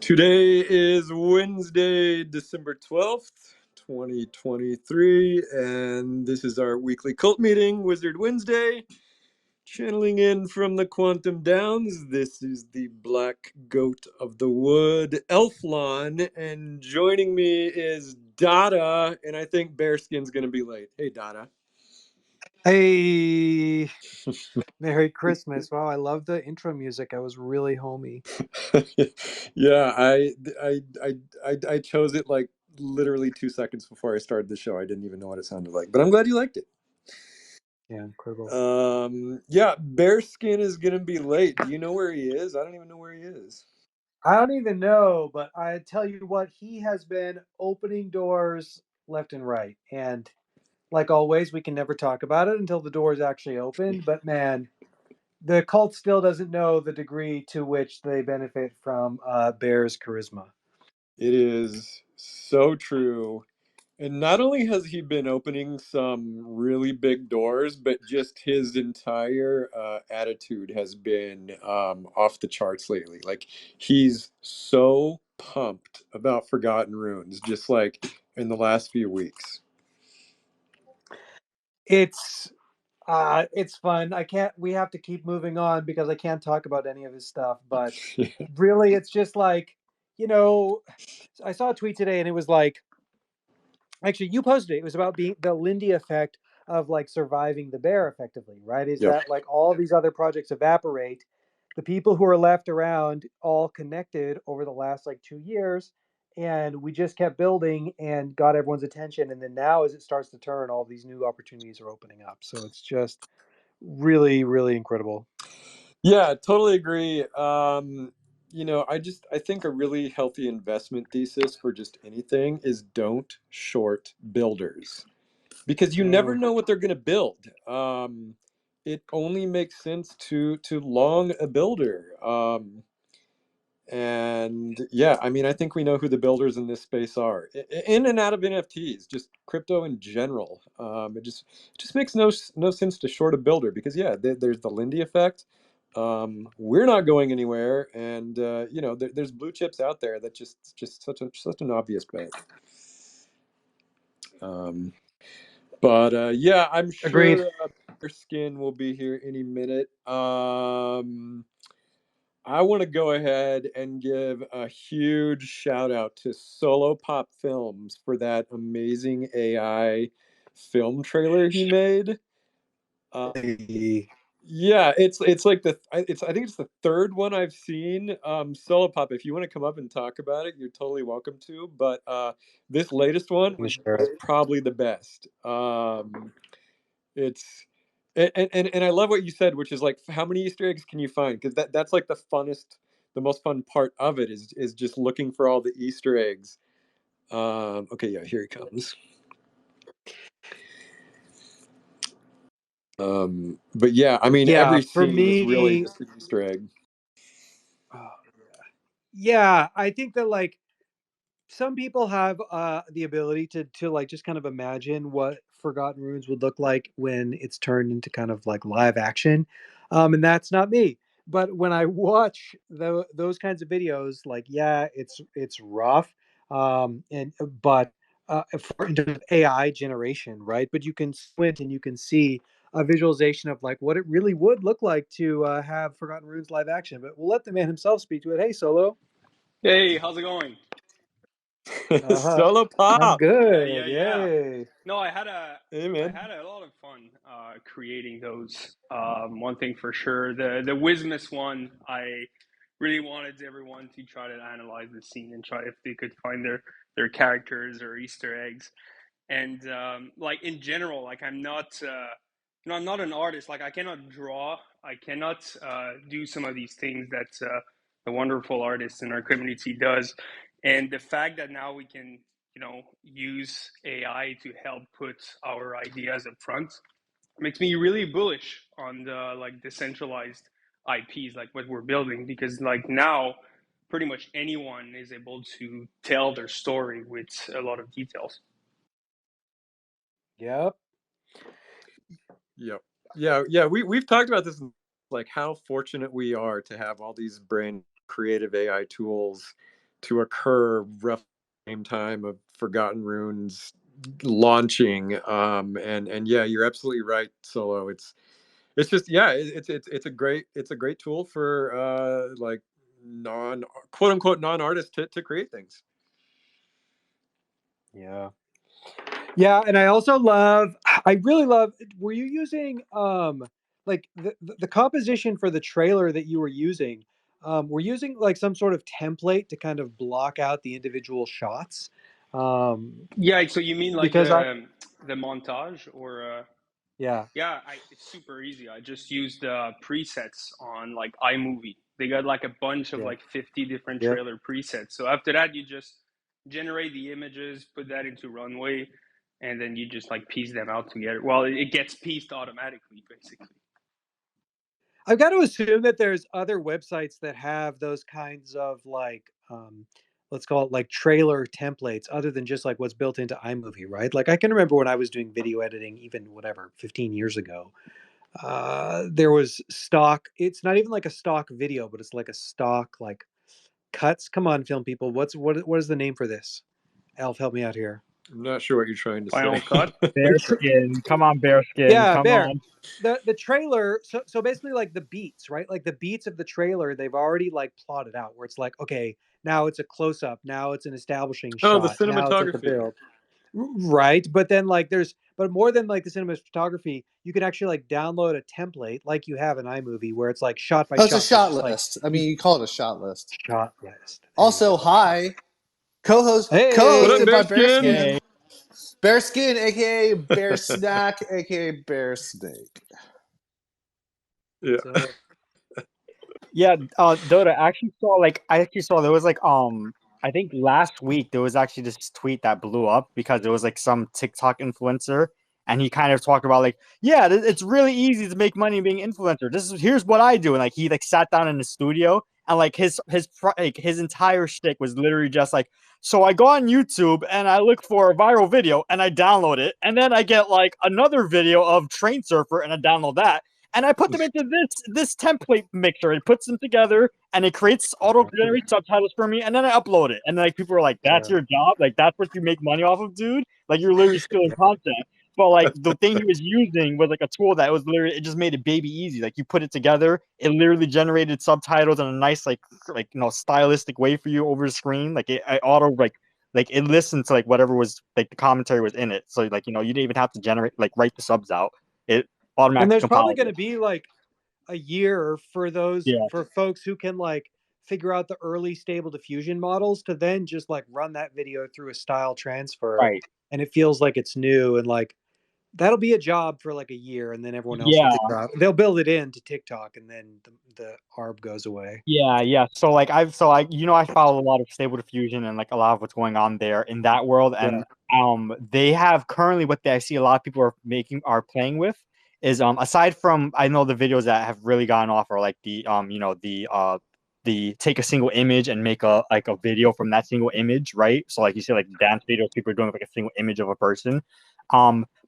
Today is Wednesday, December 12th, 2023, and this is our weekly cult meeting, Wizard Wednesday. Channeling in from the Quantum Downs, this is the Black Goat of the Wood, Elflon, and joining me is Dotta, and I think Bearskin's going to be late. Hey, Dotta. Hey, Merry Christmas. Wow, I love the intro music. I was really homey. Yeah, I chose it like literally 2 seconds before I started the show. I didn't even know what it sounded like, but I'm glad you liked it. Yeah, incredible. Yeah, Bearskin is gonna be late. Do you know where he is? I don't even know where he is. I don't even know, but I tell you what, he has been opening doors left and right. And like always, we can never talk about it until the doors actually open. But man, the cult still doesn't know the degree to which they benefit from Bear's charisma. It is so true. And not only has he been opening some really big doors, but just his entire attitude has been off the charts lately. Like, he's so pumped about Forgotten Runes, just like in the last few weeks. It's fun. We have to keep moving on because I can't talk about any of his stuff. But really, it's just like, you know, I saw a tweet today and it was like, actually, you posted it. It was about being the Lindy effect of like surviving the bear effectively, right? Is Yep. that like all these other projects evaporate, the people who are left around all connected over the last like 2 years, and we just kept building and got everyone's attention. And then now, as it starts to turn, all these new opportunities are opening up. So it's just really, really incredible. Yeah, totally agree. I think a really healthy investment thesis for just anything is don't short builders, because you never Mm. know what they're going to build. It only makes sense to long a builder. And yeah, I mean, I think we know who the builders in this space are, in and out of NFTs, just crypto in general. It just makes no sense to short a builder, because yeah, there's the Lindy effect. We're not going anywhere, and there's blue chips out there that just such an obvious bet. Um, but yeah, I'm Agreed. sure Skin will be here any minute. I want to go ahead and give a huge shout out to Solopop Films for that amazing AI film trailer he made. Yeah, it's like I think it's the third one I've seen. Solopop, if you want to come up and talk about it, you're totally welcome to. But this latest one was Sure. probably the best. It's and I love what you said, which is like, how many Easter eggs can you find? Because that's like the most fun part of it is just looking for all the Easter eggs. Okay, yeah, here he comes. But yeah, I mean, Yeah, every for scene is really me, just an Easter egg. oh, yeah, I think that like some people have the ability to like just kind of imagine what Forgotten Runes would look like when it's turned into kind of like live action, and that's not me. But when I watch those kinds of videos, like yeah, it's rough, and but for in terms of AI generation, right? But you can squint and you can see a visualization of like what it really would look like to have Forgotten Runes live action. But we'll let the man himself speak to it. Hey, Solo. Hey, how's it going? I'm Solopop. good. Yeah. Yay. No, Hey, I man. had a lot of fun creating those. One thing for sure, the Wismus one, I really wanted everyone to try to analyze the scene and try if they could find their characters or Easter eggs. And like in general, like I'm not an artist. Like I cannot draw. I cannot do some of these things that the wonderful artist in our community does. And the fact that now we can, use AI to help put our ideas up front makes me really bullish on the like decentralized IPs, like what we're building, because like now pretty much anyone is able to tell their story with a lot of details. Yep. Yep. Yeah. We've talked about this, like how fortunate we are to have all these brain creative AI tools to occur roughly the same time of Forgotten Runes launching. And yeah, you're absolutely right, Solo. It's just, yeah, it's a great tool for like non quote unquote non-artists to create things. Yeah. Yeah, and I really love, were you using like the composition for the trailer that you were using? We're using like some sort of template to kind of block out the individual shots. Yeah, so you mean like Because the montage or yeah, yeah, it's super easy. I just used presets on like iMovie. They got like a bunch of yeah, like 50 different yep. trailer presets. So after that, you just generate the images, put that into Runway, and then you just like piece them out together. Well, it gets pieced automatically, basically. I've got to assume that there's other websites that have those kinds of like let's call it like trailer templates other than just like what's built into iMovie, right? Like I can remember when I was doing video editing even whatever 15 years ago. There was stock, it's not even like a stock video, but it's like a stock like cuts. Come on, film people. What is the name for this? Elf, help me out here. I'm not sure what you're trying to Final say. Cut. Bearskin, come on, Bearskin, Yeah, come Bear. on. The trailer, so basically like the beats, right? Like the beats of the trailer, they've already like plotted out where it's like, okay, now it's a close up, now it's an establishing Oh, the shot, now it's like a cinematography. build. Right. But then like but more than like the cinematography, you can actually like download a template like you have in iMovie where it's like shot by Oh, it's a shot. It's shot just like list. I mean, you call it a shot list. shot list. There you Also, go. hi, What up, co-hosted Hey. by Bearskin? Bearskin. Hey, Bearskin, aka Bear Snack, aka Bearsnake. Yeah. So yeah, Dota, I actually saw there was like, I think last week there was actually this tweet that blew up because there was like some TikTok influencer, and he kind of talked about like, yeah, it's really easy to make money being influencer. Here's what I do, and like he like sat down in the studio, and like his entire shtick was literally just like, so I go on YouTube and I look for a viral video and I download it, and then I get like another video of Train Surfer and I download that, and I put them into this template mixer. It puts them together, and it creates auto-generate subtitles for me, and then I upload it. And then like people are like, "That's yeah. your job? Like that's what you make money off of, dude? Like you're literally stealing content." But like the thing he was using was like a tool that was literally, it just made it baby easy. Like you put it together, it literally generated subtitles in a nice stylistic way for you over the screen. Like it auto like it listened to like whatever was like the commentary was in it. So like you didn't even have to write the subs out. It And automatically there's probably compiled going to it. be like a year for Yeah, folks who can like figure out the early stable diffusion models to then just like run that video through a style transfer right. and it feels like it's new, and like that'll be a job for like a year, and then everyone else will Yeah, figure out, they'll build it into TikTok, and then the ARB goes away. yeah. So like I follow a lot of Stable Diffusion and like a lot of what's going on there in that world, Yeah. and they have currently I see a lot of people are playing with is aside from, I know the videos that have really gone off are like the take a single image and make a video from that single image, right? So like you see like dance videos, people are doing like a single image of a person.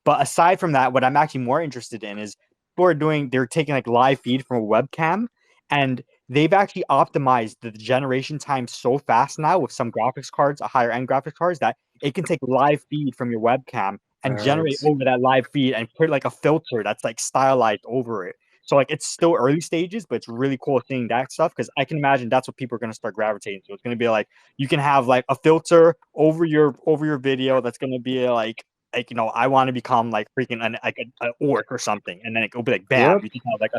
But aside from that, what I'm actually more interested in is they're taking like live feed from a webcam, and they've actually optimized the generation time so fast now with some graphics cards, a higher end graphics cards, that it can take live feed from your webcam and generate Right. over that live feed and put like a filter that's like stylized over it. So like it's still early stages, but it's really cool seeing that stuff because I can imagine that's what people are going to start gravitating to. It's going to be like you can have like a filter over your video that's going to be I want to become like freaking an orc or something, and then it'll be like bam, Yep. you can have like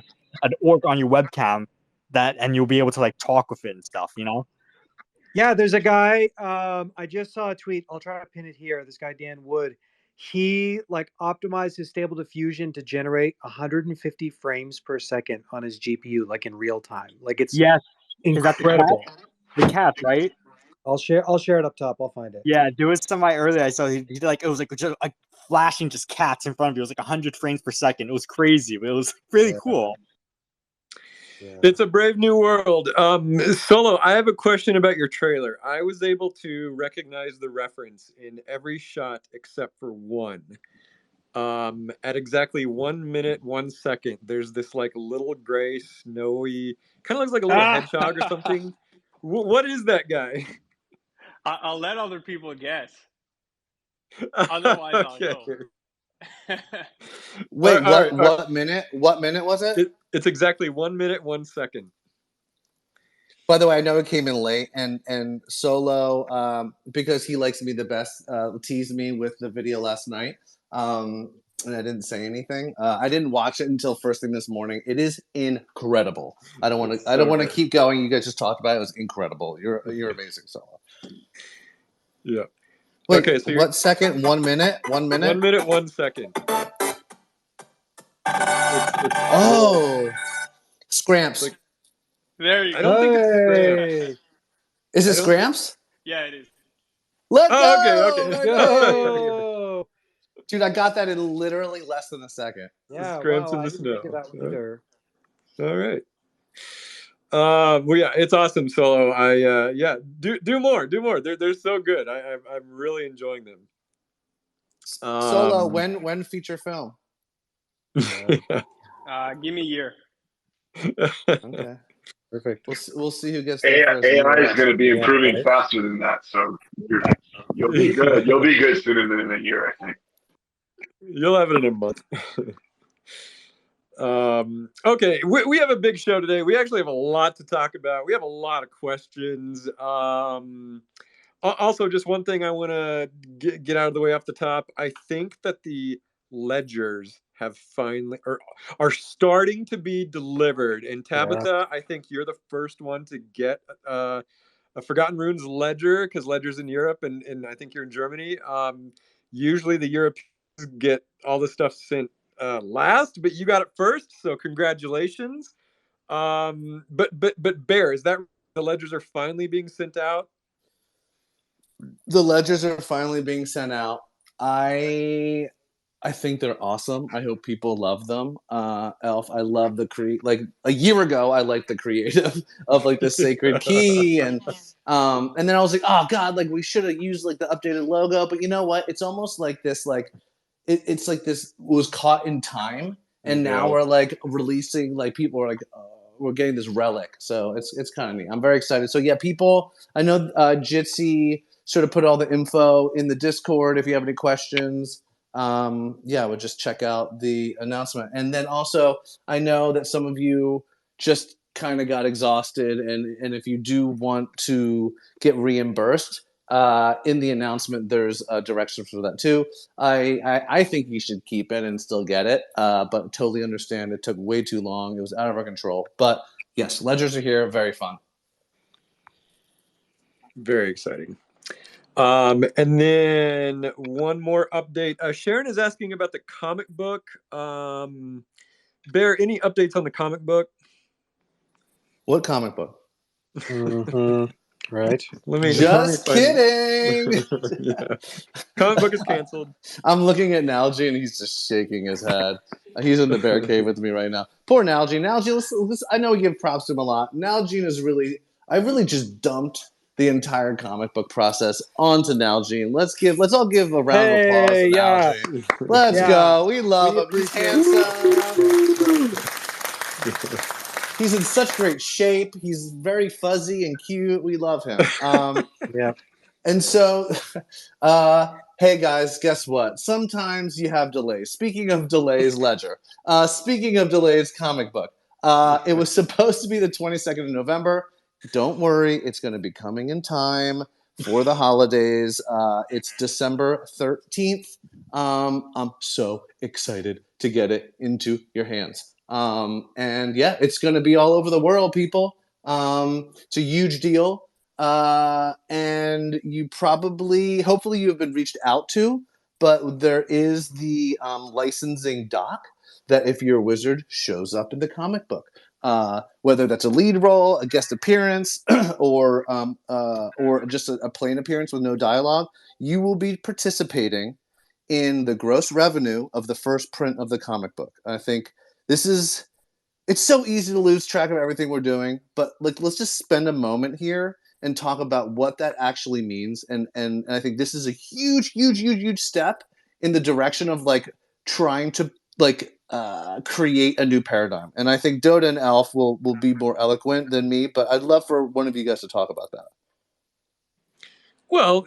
an orc on your webcam and you'll be able to like talk with it and stuff. Yeah, there's a guy, I just saw a tweet, I'll try to pin it here. This guy Dan Wood, he like optimized his stable diffusion to generate 150 frames per second on his GPU like in real time. Like it's Yes, is that incredible. the cat, right? I'll share it up top. I'll find it. Yeah, there was somebody earlier I saw. He did like it was like just like flashing just cats in front of you. It was like 100 frames per second. It was crazy, but it was really Yeah. cool. Yeah. It's a brave new world. Solo, I have a question about your trailer. I was able to recognize the reference in every shot except for one. At exactly 1 minute, 1 second, there's this like little gray, snowy, kind of looks like a little hedgehog or something. What is that guy? I'll let other people guess. Otherwise, I'll Okay. go. Wait, All right. what minute? What minute was it? It's exactly 1 minute, 1 second. By the way, I know it came in late, and Solo, because he likes me the best, teased me with the video last night, and I didn't say anything. I didn't watch it until first thing this morning. It is incredible. I don't want It's so to good. keep going. You guys just talked about it. It was incredible. You're amazing, Solo. Yeah. Wait, Okay, so what second? 1 minute? 1 minute? 1 minute, 1 second. Oh, Scramps. Like, There you I go. don't think it's Scram. Hey, Is it I don't think. Scramps? Yeah, it is. Let's Oh, go! okay. Right Okay. go! Dude, I got that in literally less than a second. Yeah, Scramps wow, in I the didn't think of snow. that either. All right. Well, yeah, it's awesome, Solo. Yeah, do more. They're so good. I'm really enjoying them. Solo, when feature film? Yeah. Give me a year. Okay. Perfect. We'll see who gets there first. AI is going to be Yeah, improving right? faster than that, so you'll be good. You'll be good sooner than a year, I think. You'll have it in a month. Okay, we have a big show today. We actually have a lot to talk about. We have a lot of questions. Also, just one thing I want to get out of the way off the top. I think that the ledgers have finally or are starting to be delivered. And Tabitha, I think you're the first one to get a Forgotten Runes ledger, because ledger's in Europe, and I think you're in Germany. Usually the Europeans get all the stuff sent last, but you got it first, so congratulations. But Bear, is that the ledgers are finally being sent out? The ledgers are finally being sent out. I think they're awesome. I hope people love them. Elf, I love the like a year ago I liked the creative of like the sacred key and then I was like, oh god, like we should have used like the updated logo, but you know what? It's almost like this like it's like this was caught in time and now Yeah. we're like releasing like people are like we're getting this relic. So it's kind of neat. I'm very excited. So yeah, people, I know Jitsi sort of put all the info in the Discord if you have any questions. Yeah, we'll just check out the announcement. And then also, I know that some of you just kind of got exhausted, and if you do want to get reimbursed, in the announcement, there's directions for that too. I think you should keep it and still get it, but totally understand it took way too long. It was out of our control. But yes, ledgers are here. Very fun. Very exciting. And then one more update. Sharon is asking about the comic book. Bear, any updates on the comic book? What comic book? Right. Let me Just find kidding. Yeah. Comic book is canceled. I'm looking at Nalji and he's just shaking his head. He's in the bear cave with me right now. Poor Nalji. Nalji, listen, I know we give props to him a lot. Nalji is really, I really just dumped the entire comic book process onto Nalji. Let's all give a round of applause to yeah. Nalji. Let's Yeah. go. We love We him. He's appreciate handsome. He's in such great shape. He's very fuzzy and cute. We love him. Yeah. And so, hey guys, guess what? Sometimes you have delays. Speaking of delays, Ledger. Speaking of delays, comic book. It was supposed to be the 22nd of November. Don't worry, it's going to be coming in time for the holidays. It's December 13th. I'm so excited to get it into your hands. And yeah, it's going to be all over the world, people. It's a huge deal. And you probably, hopefully you have been reached out to, but there is the licensing doc that if your wizard shows up in the comic book, whether that's a lead role, a guest appearance, or just a plain appearance with no dialogue, you will be participating in the gross revenue of the first print of the comic book. I think it's so easy to lose track of everything we're doing, but like let's just spend a moment here and talk about what that actually means. And I think this is a huge step in the direction of like trying to like create a new paradigm. And I think Dotta and Elf will be more eloquent than me, but I'd love for one of you guys to talk about that. Well,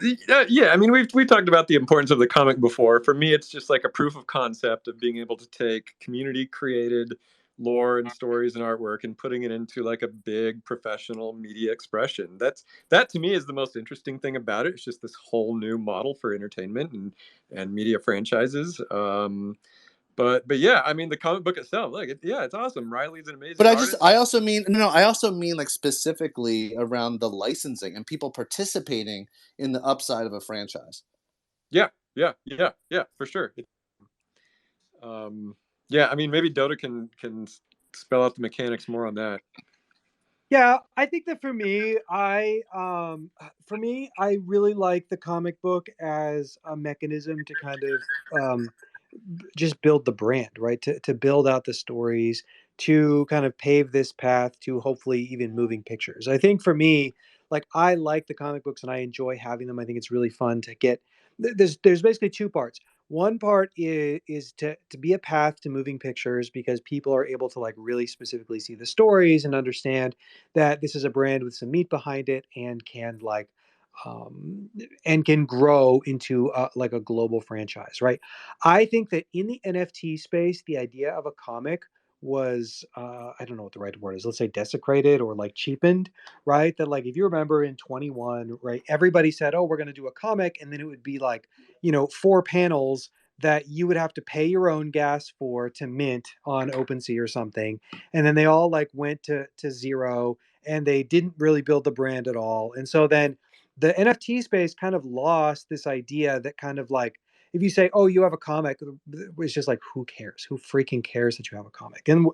yeah. I mean, we've talked about the importance of the comic before. For me, it's just like a proof of concept of being able to take community created lore and stories and artwork and putting it into like a big professional media expression. That to me is the most interesting thing about it. It's just this whole new model for entertainment and media franchises. But yeah, I mean the comic book itself, like it's awesome. Riley's an amazing But artist. I also mean like specifically around the licensing and people participating in the upside of a franchise. Yeah, for sure. Yeah, I mean maybe Dota can spell out the mechanics more on that. Yeah, I think that for me, I really like the comic book as a mechanism to kind of just build the brand, right? To build out the stories, to kind of pave this path to hopefully even moving pictures. I think for me, like I like the comic books and I enjoy having them. I think it's really fun to get. There's basically two parts. One part is to be a path to moving pictures because people are able to like really specifically see the stories and understand that this is a brand with some meat behind it um, and can grow into like a global franchise, right? I think that in the NFT space, the idea of a comic was I don't know what the right word is. Let's say desecrated or like cheapened, right? That like if you remember in 21, right, everybody said, "Oh, we're going to do a comic," and then it would be like 4 panels that you would have to pay your own gas for to mint on OpenSea or something, and then they all like went to zero, and they didn't really build the brand at all, and so then the NFT space kind of lost this idea that kind of like if you say, "Oh, you have a comic," it's just like, who cares? Who freaking cares that you have a comic? And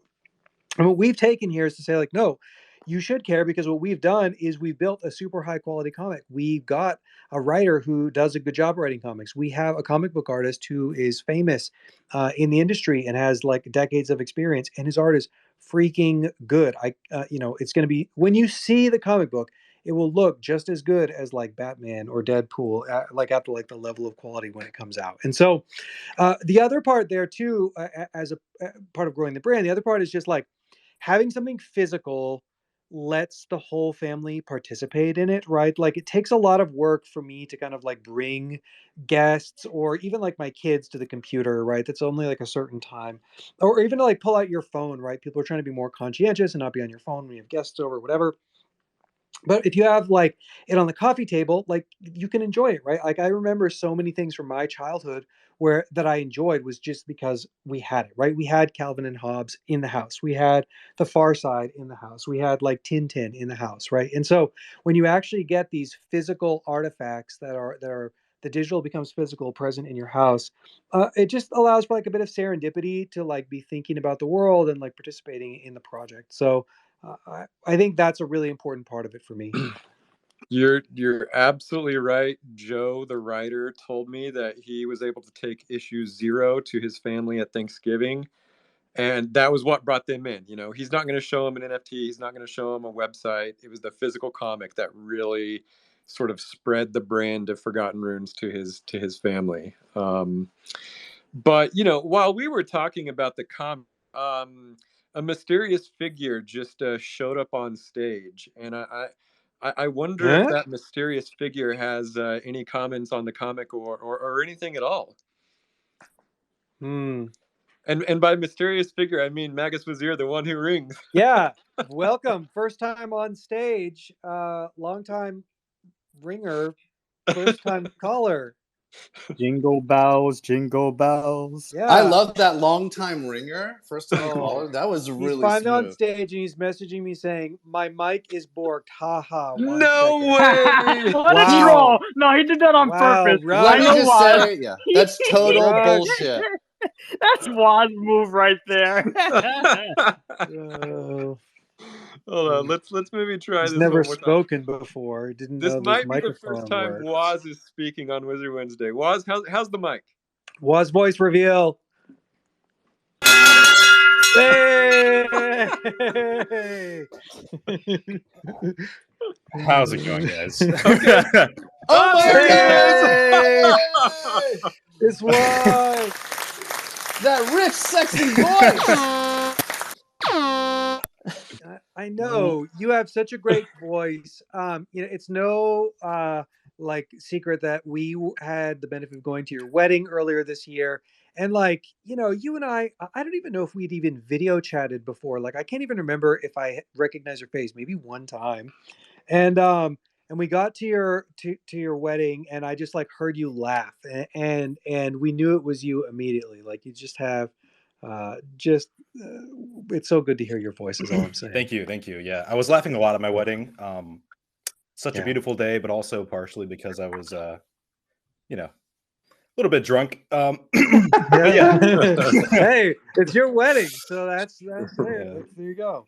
what we've taken here is to say, like, no, you should care because what we've done is we've built a super high quality comic. We've got a writer who does a good job writing comics. We have a comic book artist who is famous in the industry and has like decades of experience, and his art is freaking good. It's going to be when you see the comic book, it will look just as good as like Batman or Deadpool, like at the level of quality when it comes out. And so, the other part there too, as a part of growing the brand, the other part is just like having something physical lets the whole family participate in it, right? Like it takes a lot of work for me to kind of like bring guests or even like my kids to the computer, right? That's only like a certain time. Or even to like pull out your phone, right? People are trying to be more conscientious and not be on your phone when you have guests over, whatever. But if you have like it on the coffee table, like you can enjoy it, right? Like I remember so many things from my childhood where that I enjoyed was just because we had it, right? We had Calvin and Hobbes in the house. We had The Far Side in the house. We had like Tintin in the house, right? And so when you actually get these physical artifacts that are the digital becomes physical present in your house, it just allows for like a bit of serendipity to like be thinking about the world and like participating in the project. So I think that's a really important part of it for me. You're absolutely right. Joe, the writer, told me that he was able to take issue 0 to his family at Thanksgiving, and that was what brought them in. He's not going to show them an NFT. He's not going to show them a website. It was the physical comic that really sort of spread the brand of Forgotten Runes to his family. But while we were talking about the comic, a mysterious figure just showed up on stage, and I wonder if Huh? that mysterious figure has any comments on the comic or anything at all. Hmm. And by mysterious figure, I mean Magus Wazir, the one who rings. Yeah. Welcome. First time on stage. Long time ringer. First time caller. Jingle bells, jingle bells. Yeah. I love that long time ringer, first time Oh, caller. That was he's really finally on smooth. stage and he's messaging me saying, "My mic is borked. Ha ha. 1 No second." way! What a Wow. troll! No, he did that on Wow, purpose. Let I me Rush. know just Waz. say, yeah, that's total Rush. bullshit. That's Waz move right there. Hold on, let's maybe try He's this never one more time. spoken before. Didn't This know this might be the first microphone time works. Waz is speaking on Wizard Wednesday. Waz, how's the mic? Was voice reveal. Hey! How's it going, guys? Okay. Oh my Hey! god! This was That rich, sexy voice! I know you have such a great voice. It's no like secret that we had the benefit of going to your wedding earlier this year. And like, you know, you and I don't even know if we'd even video chatted before. Like, I can't even remember if I recognized your face, maybe one time. And we got to your wedding, and I just like heard you laugh, and we knew it was you immediately. Like, you just have just it's so good to hear your voice is all I'm saying. Thank you. Yeah, I was laughing a lot at my wedding. Such a Yeah. beautiful day, but also partially because I was you know, a little bit drunk. But yeah. Hey, it's your wedding, so that's Yeah. there you go.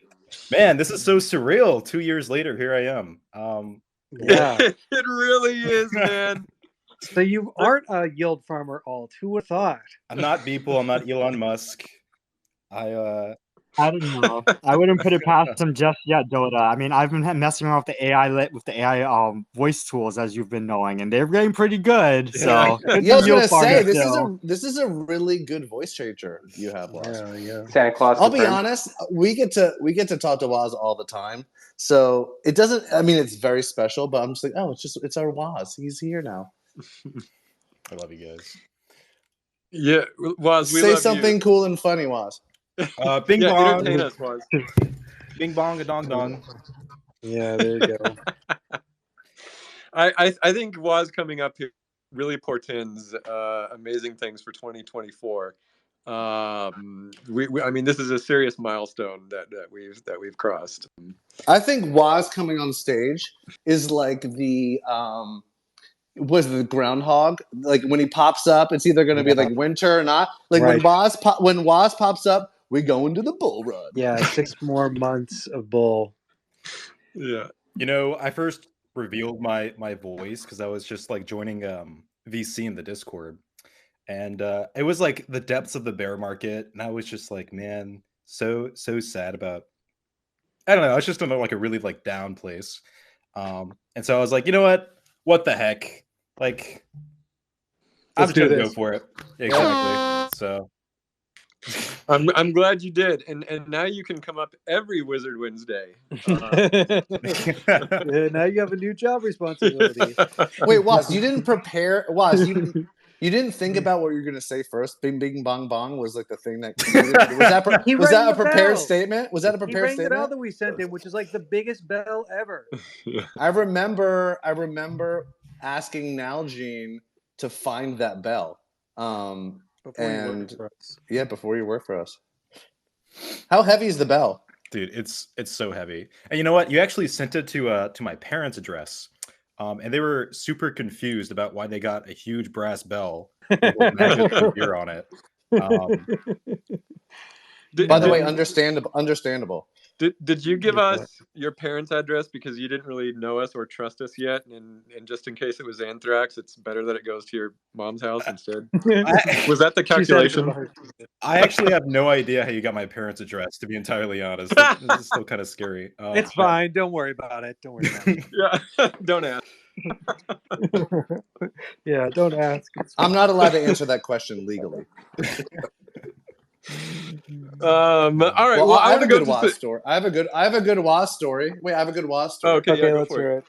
Man, this is so surreal. 2 years later, here I am. Yeah. It really is, man. So you aren't a yield farmer alt. Who would have thought? I'm not Beeple. I'm not Elon Musk. I don't know. I wouldn't put it past him just yet, Dotta. I mean, I've been messing around with the AI voice tools, as you've been knowing, and they're getting pretty good. So Yeah, I was gonna say still. this is a really good voice changer you have, Waz. Yeah. Santa Claus. I'll be honest, we get to talk to Waz all the time, so it doesn't. I mean, it's very special, but I'm just like, oh, it's our Waz. He's here now. I love you guys. Yeah, Waz, we Say love something you. cool and funny, Waz. Bing Yeah, bong. entertain us, Waz. Bing bong a dong dong. Yeah, there you go. I think Waz coming up here really portends amazing things for 2024. I mean, this is a serious milestone that we've crossed. I think Waz coming on stage is like the was the groundhog. Like when he pops up, it's either going to be like winter or not. Like Right. when Waz pops up, we go into the bull run. Yeah, 6 more months of bull. Yeah. You know, I first revealed my voice because I was just like joining VC in the Discord, and it was like the depths of the bear market, and I was just like, man, so sad about. I don't know. I was just in like a really like down place, and so I was like, you know what the heck, like, I'm Let's just do gonna go this. for it. Exactly. So I'm glad you did, and now you can come up every Wizard Wednesday. Yeah, now you have a new job responsibility. Wait, Waz, you didn't prepare. Waz, you didn't think about what you were going to say first. Bing, bing, bong, bong was like the thing that He was rang that a the prepared bell. statement? Was that a He prepared rang the bell statement? that we sent him, which is like the biggest bell ever. I remember asking Nalgene to find that bell. Before you worked for us. Yeah, before you worked for us. How heavy is the bell? dude, it's so heavy. And you know what? You actually sent it to my parents' address. And they were super confused about why they got a huge brass bell with magnets and beer on it. By the way, understandable. Did you give us your parents' address because you didn't really know us or trust us yet? And just in case it was anthrax, it's better that it goes to your mom's house instead. Was that the calculation? I actually have no idea how you got my parents' address, to be entirely honest. This is still kind of scary. It's fine. Don't worry about it. Don't worry about it. Yeah, don't ask. Yeah, don't ask. I'm not allowed to answer that question legally. All right. Well, I have a good Waz story. I have a good Waz story. Wait, I have a good Waz story. Okay, yeah, let's hear it.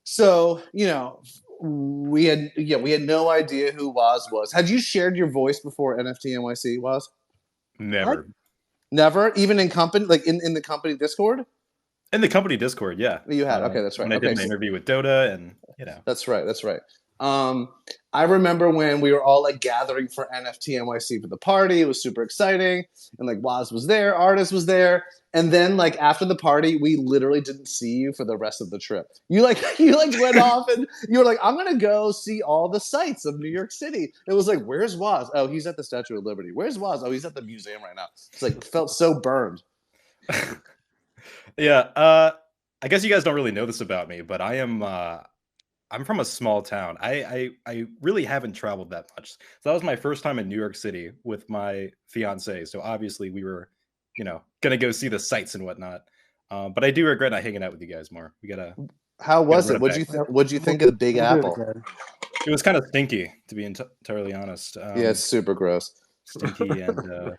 So, you know, we had no idea who Waz was. Had you shared your voice before NFT NYC, Waz? Never. What? Never? Even in company, like in the company Discord? In the company Discord, yeah. You had. Okay, that's right. When I did my interview with Dotta, and you know. That's right. I remember when we were all like gathering for NFT NYC for the party. It was super exciting, and like Waz was there, Artist was there, and then like after the party, we literally didn't see you for the rest of the trip. You went off, and you were like, "I'm gonna go see all the sights of New York City." It was like, "Where's Waz? Oh, he's at the Statue of Liberty. Where's Waz? Oh, he's at the museum right now." It's like felt so burned. Yeah, I guess you guys don't really know this about me, but I'm from a small town. I really haven't traveled that much. So that was my first time in New York City with my fiance. So obviously we were, gonna go see the sights and whatnot. But I do regret not hanging out with you guys more. We gotta. How was it? What'd you think of the Big Apple? It was kind of stinky, to be entirely honest. Yeah, it's super gross. Stinky and.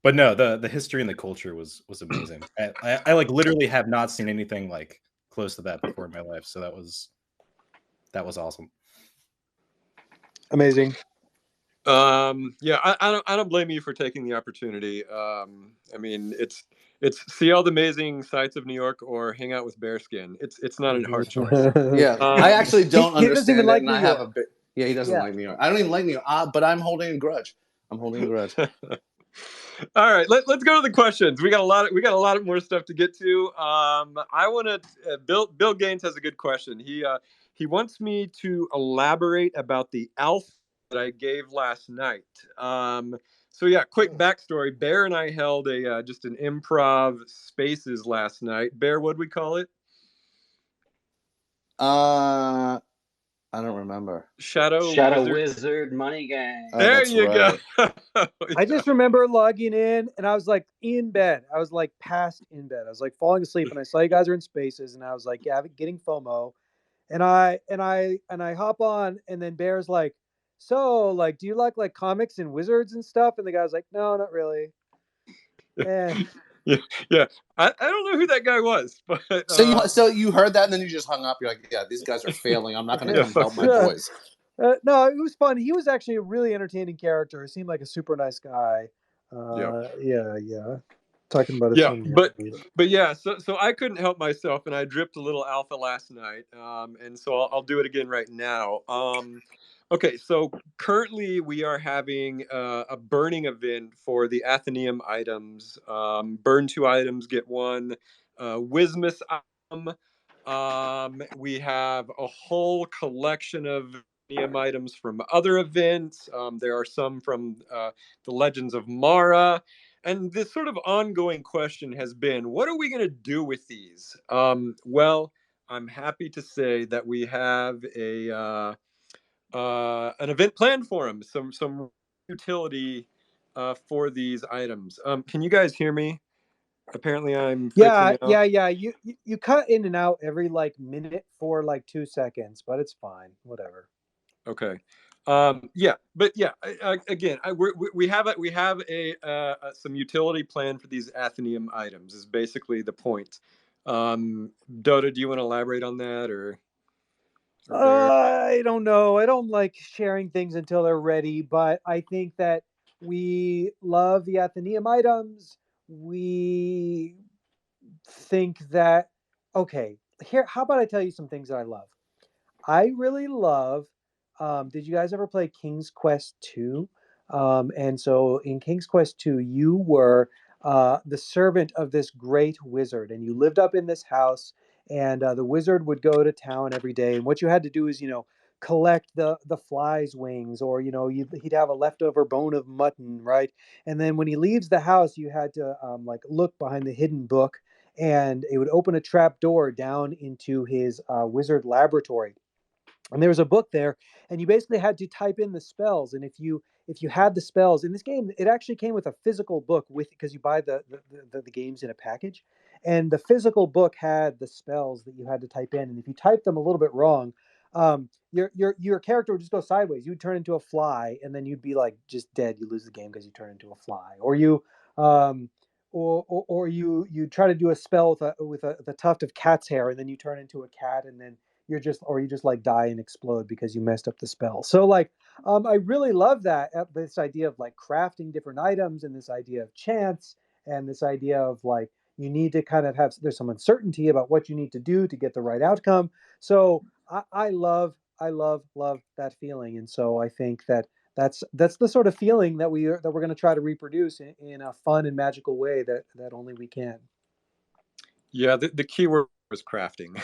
But no, the history and the culture was amazing. I like literally have not seen anything like close to that before in my life. So that was that was awesome. Amazing. Yeah, I don't blame you for taking the opportunity. I mean, it's see all the amazing sights of New York or hang out with Bearskin. It's not a hard choice. Yeah, I actually don't he doesn't even understand it, like and New I have York. a bit. Yeah, he doesn't Yeah. like New York. I don't even like New York, but I'm holding a grudge. I'm holding a grudge. All right, let's go to the questions. We got a lot more stuff to get to. I want to. Bill Gaines has a good question. He wants me to elaborate about the alpha that I gave last night. So yeah, quick backstory. Bear and I held a just an improv spaces last night. Bear, what'd we call it? I don't remember. Shadow Wizard Money Gang. Oh, there that's you right. go. I just remember logging in and I was like in bed. I was like past in bed. I was like falling asleep and I saw you guys are in spaces and I was like, yeah, getting FOMO. And I hop on and then Bear's like, so like, do you like comics and wizards and stuff? And the guy's like, no, not really. And yeah. I don't know who that guy was, but So you heard that and then you just hung up. You're like, yeah, these guys are failing. I'm not going to Yeah, come help my fuck. boys. no, it was fun. He was actually a really entertaining character. He seemed like a super nice guy. Yeah. Talking about his son. But yeah, so I couldn't help myself, and I dripped a little alpha last night, and so I'll do it again right now. Okay, so currently we are having a burning event for the Athenaeum items. Burn 2 items, get 1 Wismus item. We have a whole collection of Athenaeum items from other events. There are some from the Legends of Mara. And this sort of ongoing question has been, what are we going to do with these? Well, I'm happy to say that we have an event planned for them, some utility for these items. Can you guys hear me? Apparently, I'm fixing out. Yeah. You cut in and out every like minute for like 2 seconds, but it's fine. Whatever. Okay. Yeah, but yeah, again, we have some utility plan for these Athenaeum items. Is basically the point. Dotta, do you want to elaborate on that, or Bear? I don't know. I don't like sharing things until they're ready, but I think that we love the Athenaeum items. We think that okay. Here, how about I tell you some things that I love? I really love. Did you guys ever play King's Quest 2? And so in King's Quest 2, you were the servant of this great wizard, and you lived up in this house. And the wizard would go to town every day, and what you had to do is, collect the fly's wings, or he'd have a leftover bone of mutton, right? And then when he leaves the house, you had to like look behind the hidden book, and it would open a trap door down into his wizard laboratory, and there was a book there, and you basically had to type in the spells. And if you had the spells in this game, it actually came with a physical book with, because you buy the games in a package, and the physical book had the spells that you had to type in. And if you typed them a little bit wrong, your character would just go sideways. You'd turn into a fly, and then you'd be like just dead. You lose the game because you turn into a fly. Or you or you try to do a spell with the tuft of cat's hair, and then you turn into a cat, and then you just like die and explode because you messed up the spell. So like I really love that, this idea of like crafting different items, and this idea of chance, and this idea of like you need to kind of have, there's some uncertainty about what you need to do to get the right outcome. So I love that feeling. And so I think that that's the sort of feeling that we're going to try to reproduce in a fun and magical way that only we can. Yeah, the key word was crafting.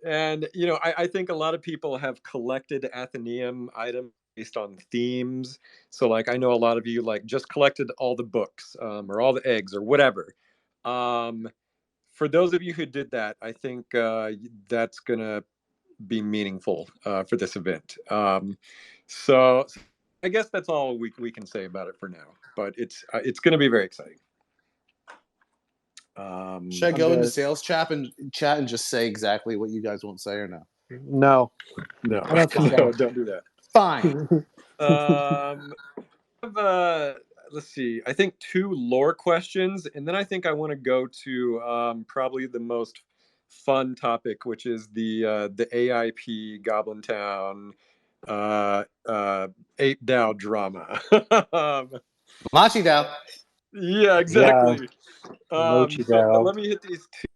And I think a lot of people have collected Athenaeum items based on themes. So like I know a lot of you like just collected all the books, or all the eggs or whatever. For those of you who did that, I think that's gonna be meaningful for this event. So I guess that's all we can say about it for now. But it's going to be very exciting. Should I go into sales chat and just say exactly what you guys won't say, or no? No, I don't don't do that. Fine. Let's see. I think 2 lore questions, and then I think I want to go to probably the most fun topic, which is the AIP Goblin Town 8 DAO drama. Machi DAO. Yeah, exactly. Mochi So DAO. let me hit these two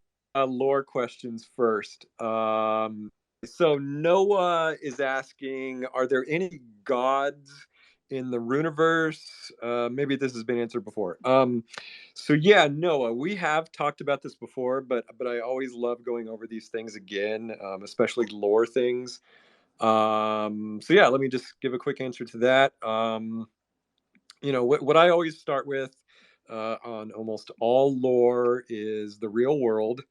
lore questions first. So Noah is asking, are there any gods in the Runeverse? Maybe this has been answered before. So yeah, Noah, we have talked about this before, but I always love going over these things again, especially lore things. So yeah, let me just give a quick answer to that. What I always start with on almost all lore is the real world.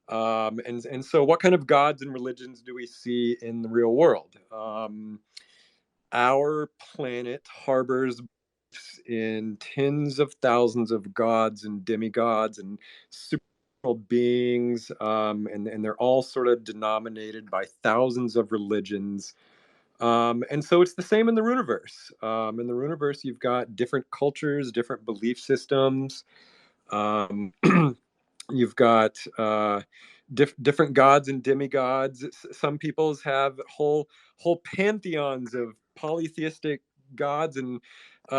And so what kind of gods and religions do we see in the real world? Our planet harbors in tens of thousands of gods and demigods and supernatural beings, and they're all sort of denominated by thousands of religions. And so it's the same in the Runiverse. In the Runiverse, you've got different cultures, different belief systems. Um, you've got different gods and demigods. Some peoples have whole pantheons of polytheistic gods, and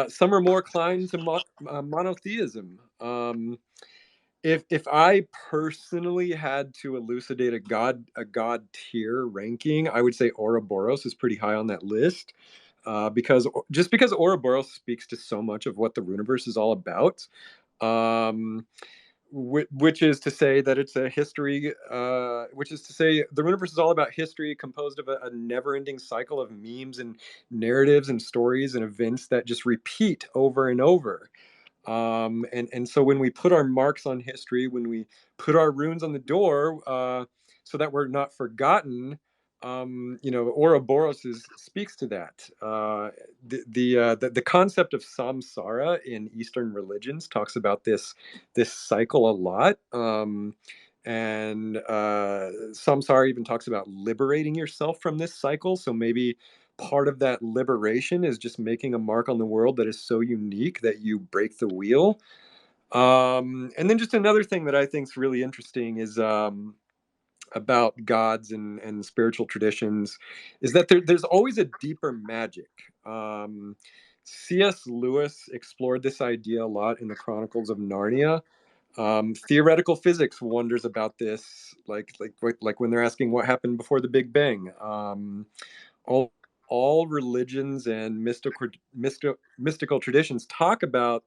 some are more inclined to monotheism. If I personally had to elucidate a god tier ranking, I would say Ouroboros is pretty high on that list. Because Ouroboros speaks to so much of what the Runiverse is all about. Which is to say that it's a history, which is to say the Runiverse is all about history composed of a never-ending cycle of memes and narratives and stories and events that just repeat over and over. And so when we put our marks on history, when we put our runes on the door, so that we're not forgotten, Ouroboros speaks to that. The concept of samsara in Eastern religions talks about this cycle a lot. And samsara even talks about liberating yourself from this cycle. So maybe part of that liberation is just making a mark on the world that is so unique that you break the wheel. And then just another thing that I think is really interesting is about gods and spiritual traditions is that there's always a deeper magic. C.S. Lewis explored this idea a lot in the Chronicles of Narnia. Theoretical physics wonders about this, like when they're asking what happened before the Big Bang. All all religions and mystical traditions talk about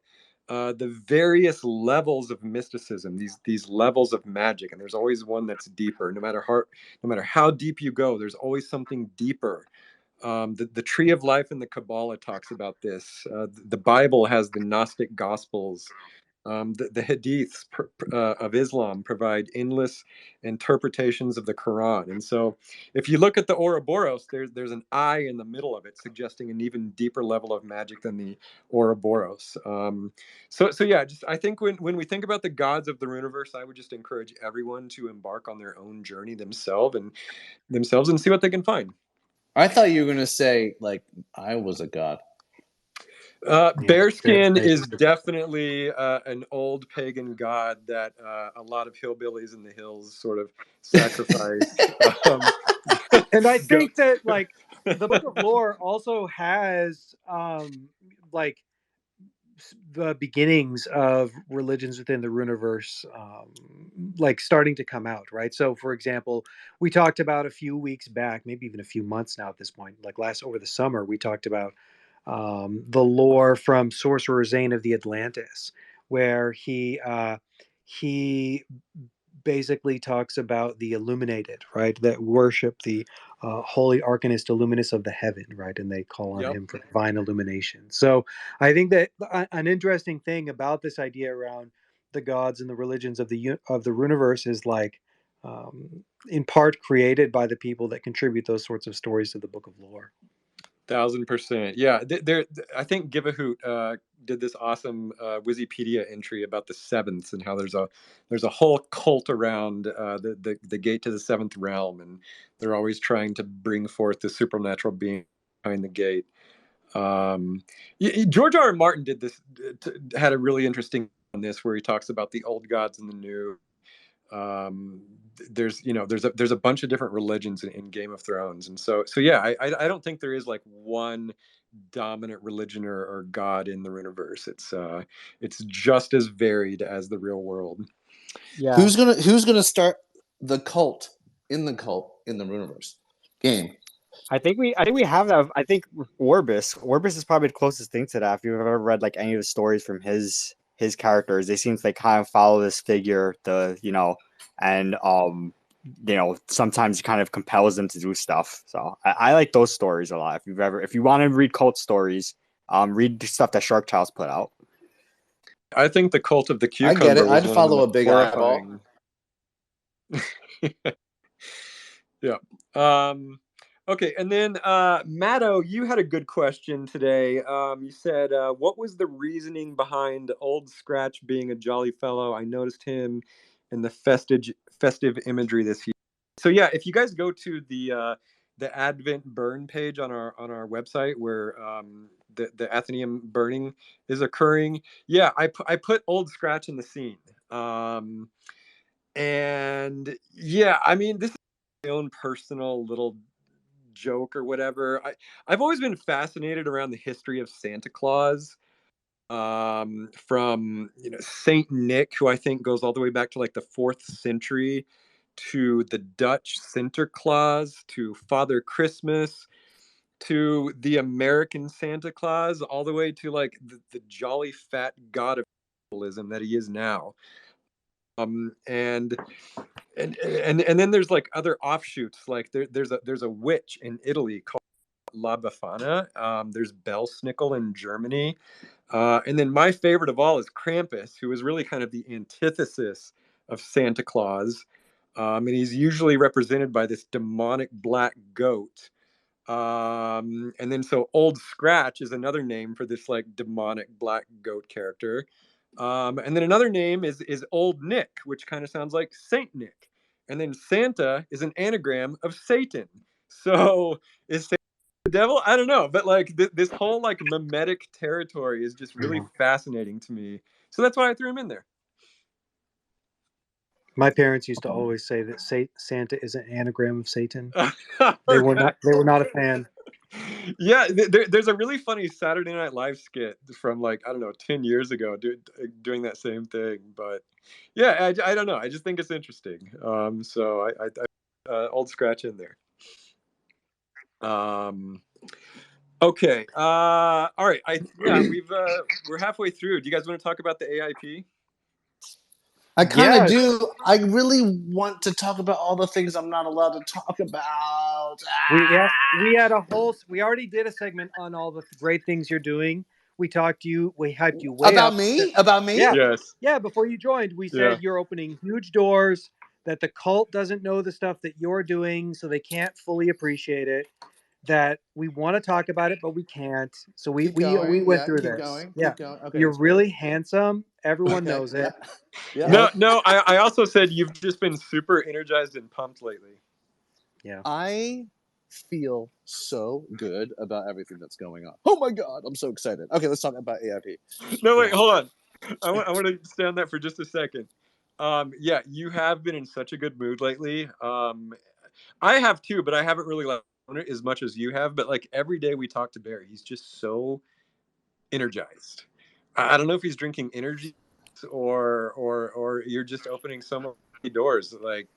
the various levels of mysticism, these levels of magic, and there's always one that's deeper. No matter how deep you go, there's always something deeper. The tree of life in the Kabbalah talks about this. The Bible has the Gnostic Gospels. The Hadiths of Islam provide endless interpretations of the Quran. And so, if you look at the Ouroboros, there's an eye in the middle of it, suggesting an even deeper level of magic than the Ouroboros. So yeah, just I think when we think about the gods of the Runiverse, I would just encourage everyone to embark on their own journey themselves and see what they can find. I thought you were going to say, like, I was a god. Bearskin is definitely an old pagan god that a lot of hillbillies in the hills sort of sacrificed. And I think that like the Book of Lore also has like the beginnings of religions within the Runiverse like starting to come out, right? So for example, we talked about a few weeks back, maybe even a few months now at this point, like over the summer, we talked about the lore from Sorcerer Zane of the Atlantis, where he basically talks about the illuminated, right, that worship the holy arcanist illuminus of the heaven, right, and they call on him for divine illumination. So I think that an interesting thing about this idea around the gods and the religions of the Runiverse is like in part created by the people that contribute those sorts of stories to the Book of Lore. 1000%. Yeah, I think Give a Hoot did this awesome Wikipedia entry about the sevenths and how there's a whole cult around the gate to the seventh realm, and they're always trying to bring forth the supernatural being behind the gate. George R. R. Martin did this, had a really interesting on this where he talks about the old gods and the new. there's there's a bunch of different religions in Game of Thrones, and so yeah, I don't think there is like one dominant religion or god in the Runeverse. It's just as varied as the real world. Yeah. Who's gonna start the cult in the Runeverse game? I think we have that. I think Orbis is probably the closest thing to that. If you've ever read like any of the stories from his characters, they seem to like kind of follow this figure, and sometimes it kind of compels them to do stuff. So I like those stories a lot. If you want to read cult stories, read the stuff that Sharkchild's put out. I think the Cult of the Cucumber. I get it. was I'd one follow of a the big eyeball. Yeah. Okay, and then Matto, you had a good question today. You said, what was the reasoning behind Old Scratch being a jolly fellow? I noticed him in the festive imagery this year. So yeah, if you guys go to the Advent burn page on our website where the Athenaeum burning is occurring, yeah, I put Old Scratch in the scene. And yeah, I mean, this is my own personal little joke or whatever. I've always been fascinated around the history of Santa Claus, from Saint Nick, who I think goes all the way back to like the 4th century, to the Dutch Sinterklaas, to Father Christmas, to the American Santa Claus, all the way to like the jolly fat god of capitalism that he is now. And then there's like other offshoots. Like there's a witch in Italy called La Befana. There's Belsnickel in Germany. And then my favorite of all is Krampus, who is really kind of the antithesis of Santa Claus. And he's usually represented by this demonic black goat. And then so Old Scratch is another name for this like demonic black goat character. And then another name is Old Nick, which kind of sounds like Saint Nick. And then Santa is an anagram of Satan. So is Santa the devil? I don't know, but like this whole like mimetic territory is just really fascinating to me. So that's why I threw him in there. My parents used to always say that Santa is an anagram of Satan. They were not a fan. Yeah, there's a really funny Saturday Night Live skit from like, I don't know, 10 years ago doing that same thing. But yeah, I don't know. I just think it's interesting. So I Old Scratch in there. Okay. All right. We're halfway through. Do you guys want to talk about the AIP? I kind of do. I really want to talk about all the things I'm not allowed to talk about. We already did a segment on all the great things you're doing. We talked to you. We hyped you way about up. me. About me. Yeah. Yes. Yeah. Before you joined, we said you're opening huge doors. That the cult doesn't know the stuff that you're doing, so they can't fully appreciate it. That we want to talk about it, but we can't. So we went through this. Keep going. Okay, you're really handsome. Everyone knows it. Yeah. No. I also said you've just been super energized and pumped lately. Yeah. I feel so good about everything that's going on. Oh my god, I'm so excited. Okay, let's talk about AIP. No, wait, hold on. I want to stay on that for just a second. Yeah, you have been in such a good mood lately. I have too, but I haven't really liked it as much as you have. But like every day we talk to Barry, he's just so energized. I don't know if he's drinking energy or you're just opening so many doors. Like,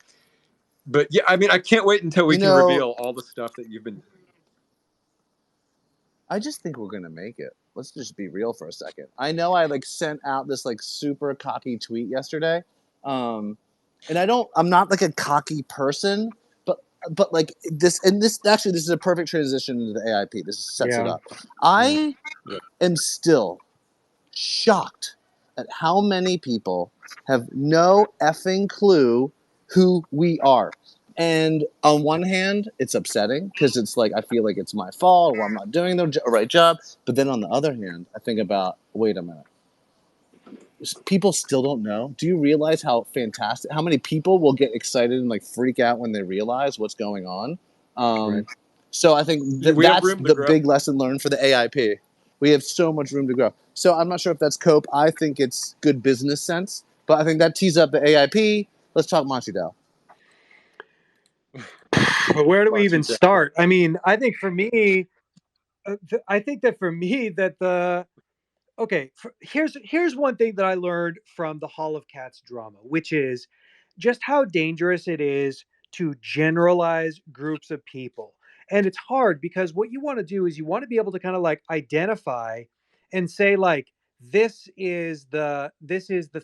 but yeah, I mean, I can't wait until we can reveal all the stuff that you've been. I just think we're gonna make it. Let's just be real for a second. I know I like sent out this like super cocky tweet yesterday, and I'm not like a cocky person, but like this is a perfect transition into the AIP. This sets it up. I am still shocked at how many people have no effing clue who we are. And on one hand, it's upsetting because it's like I feel like it's my fault or I'm not doing the right job. But then on the other hand, I think about, wait a minute. People still don't know. Do you realize how fantastic, how many people will get excited and like freak out when they realize what's going on? Right. So I think that's the big lesson learned for the AIP. We have so much room to grow. So I'm not sure if that's cope. I think it's good business sense, but I think that tees up the AIP. let's talk Machi DAO. But where do we even Machi DAO. start? I mean, I think for me, that okay, here's one thing that I learned from the Hall of Cats drama, which is just how dangerous it is to generalize groups of people. And it's hard because what you want to do is you want to be able to kind of like identify and say like this is the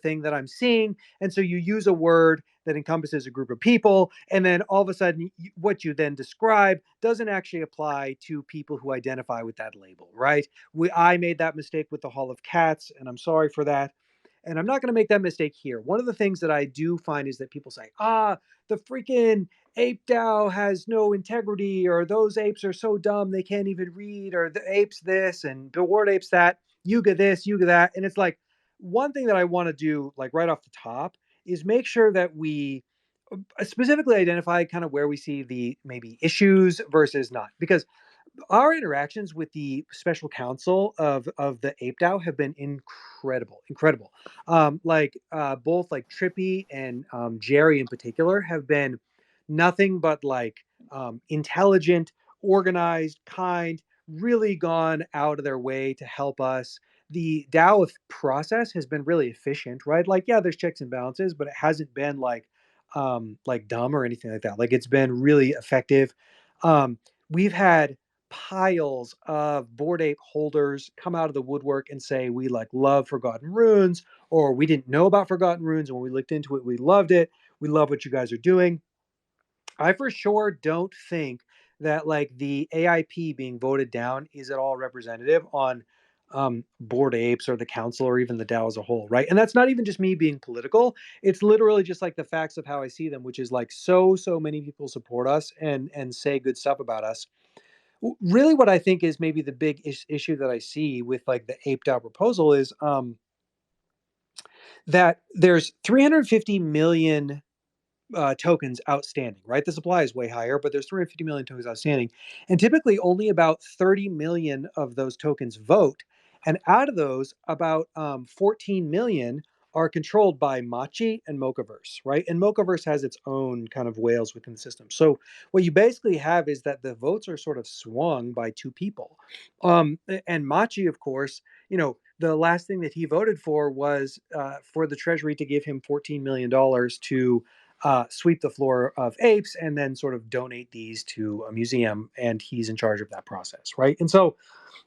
thing that I'm seeing, and so you use a word that encompasses a group of people, and then all of a sudden what you then describe doesn't actually apply to people who identify with that label, right? I made that mistake with the Hall of Cats, and I'm sorry for that. And I'm not going to make that mistake here. One of the things that I do find is that people say, the freaking ape DAO has no integrity, or those apes are so dumb they can't even read, or the apes this and the Bored Apes that, Yuga this, Yuga that. And it's like, one thing that I want to do, like right off the top, is make sure that we specifically identify kind of where we see the maybe issues versus not. Because our interactions with the special counsel of the Ape DAO have been incredible. Both like Trippy and Jerry in particular have been nothing but like intelligent, organized, kind, really gone out of their way to help us. The DAO process has been really efficient, right? Like, yeah, there's checks and balances, but it hasn't been like dumb or anything like that. Like, it's been really effective. We've had piles of Bored Ape holders come out of the woodwork and say we like love Forgotten Runes, or we didn't know about Forgotten Runes, and when we looked into it we loved it. We love what you guys are doing. I for sure don't think that like the AIP being voted down is at all representative on Bored Apes or the council or even the DAO as a whole, right? And that's not even just me being political. It's literally just like the facts of how I see them, which is like so many people support us and say good stuff about us. Really what I think is maybe the big issue that I see with like the Ape DAO proposal is that there's 350 million tokens outstanding, right? The supply is way higher, but there's 350 million tokens outstanding. And typically only about 30 million of those tokens vote. And out of those, about 14 million are controlled by Machi and Mochaverse, right? And Mochaverse has its own kind of whales within the system. So what you basically have is that the votes are sort of swung by two people. And Machi, of course, the last thing that he voted for was for the Treasury to give him $14 million to sweep the floor of apes and then sort of donate these to a museum, and he's in charge of that process, right? And so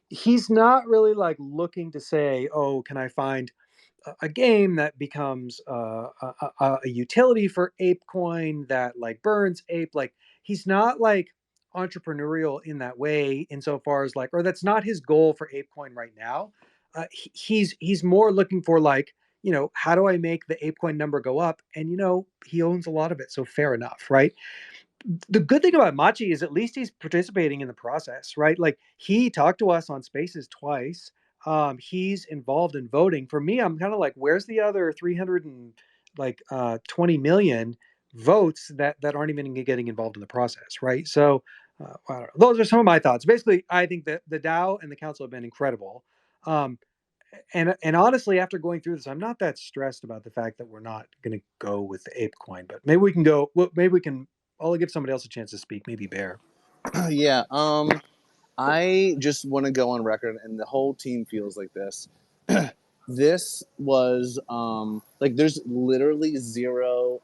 he's not really like looking to say, oh, can I find a game that becomes a utility for ApeCoin that like burns ape. Like, he's not like entrepreneurial in that way, insofar as like, or that's not his goal for ApeCoin right now. He's more looking for like, how do I make the ApeCoin number go up? And he owns a lot of it, so fair enough, right? The good thing about Machi is at least he's participating in the process, right? Like, he talked to us on Spaces twice. He's involved in voting. For me, I'm kind of like, where's the other 320 million votes that aren't even getting involved in the process, right? So I don't know. Those are some of my thoughts. Basically, I think that the DAO and the council have been incredible. And honestly, after going through this, I'm not that stressed about the fact that we're not going to go with the ape coin, but maybe we can go. Well, maybe we can. I'll give somebody else a chance to speak. Maybe Bear. Yeah. I just want to go on record, and the whole team feels like this. This was like, there's literally zero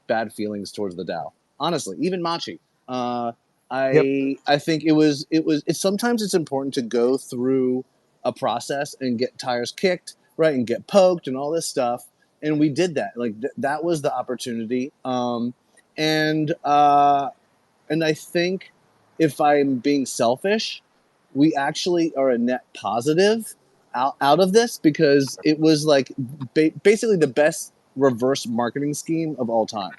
bad feelings towards the DAO. Honestly, even Machi. Yep. I think it's sometimes it's important to go through a process and get tires kicked, right, and get poked and all this stuff. And we did that. Like, that was the opportunity. And I think, if I'm being selfish, we actually are a net positive out of this, because it was like basically the best reverse marketing scheme of all time.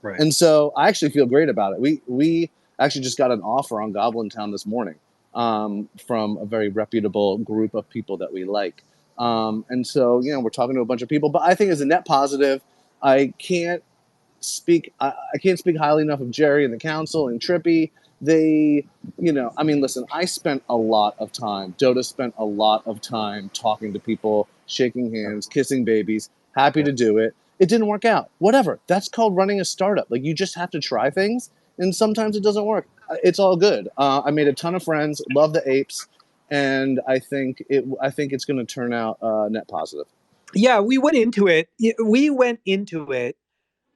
Right. And so I actually feel great about it. We actually just got an offer on Goblin Town this morning from a very reputable group of people that we like. And so, we're talking to a bunch of people, but I think as a net positive, I can't speak highly enough of Jerry and the council and Trippy. They, listen, I spent a lot of time, Dotta spent a lot of time talking to people, shaking hands, kissing babies, happy to do it. It didn't work out. Whatever. That's called running a startup. Like, you just have to try things, and sometimes it doesn't work. It's all good. I made a ton of friends, love the apes, and I think it's going to turn out net positive. Yeah, we went into it.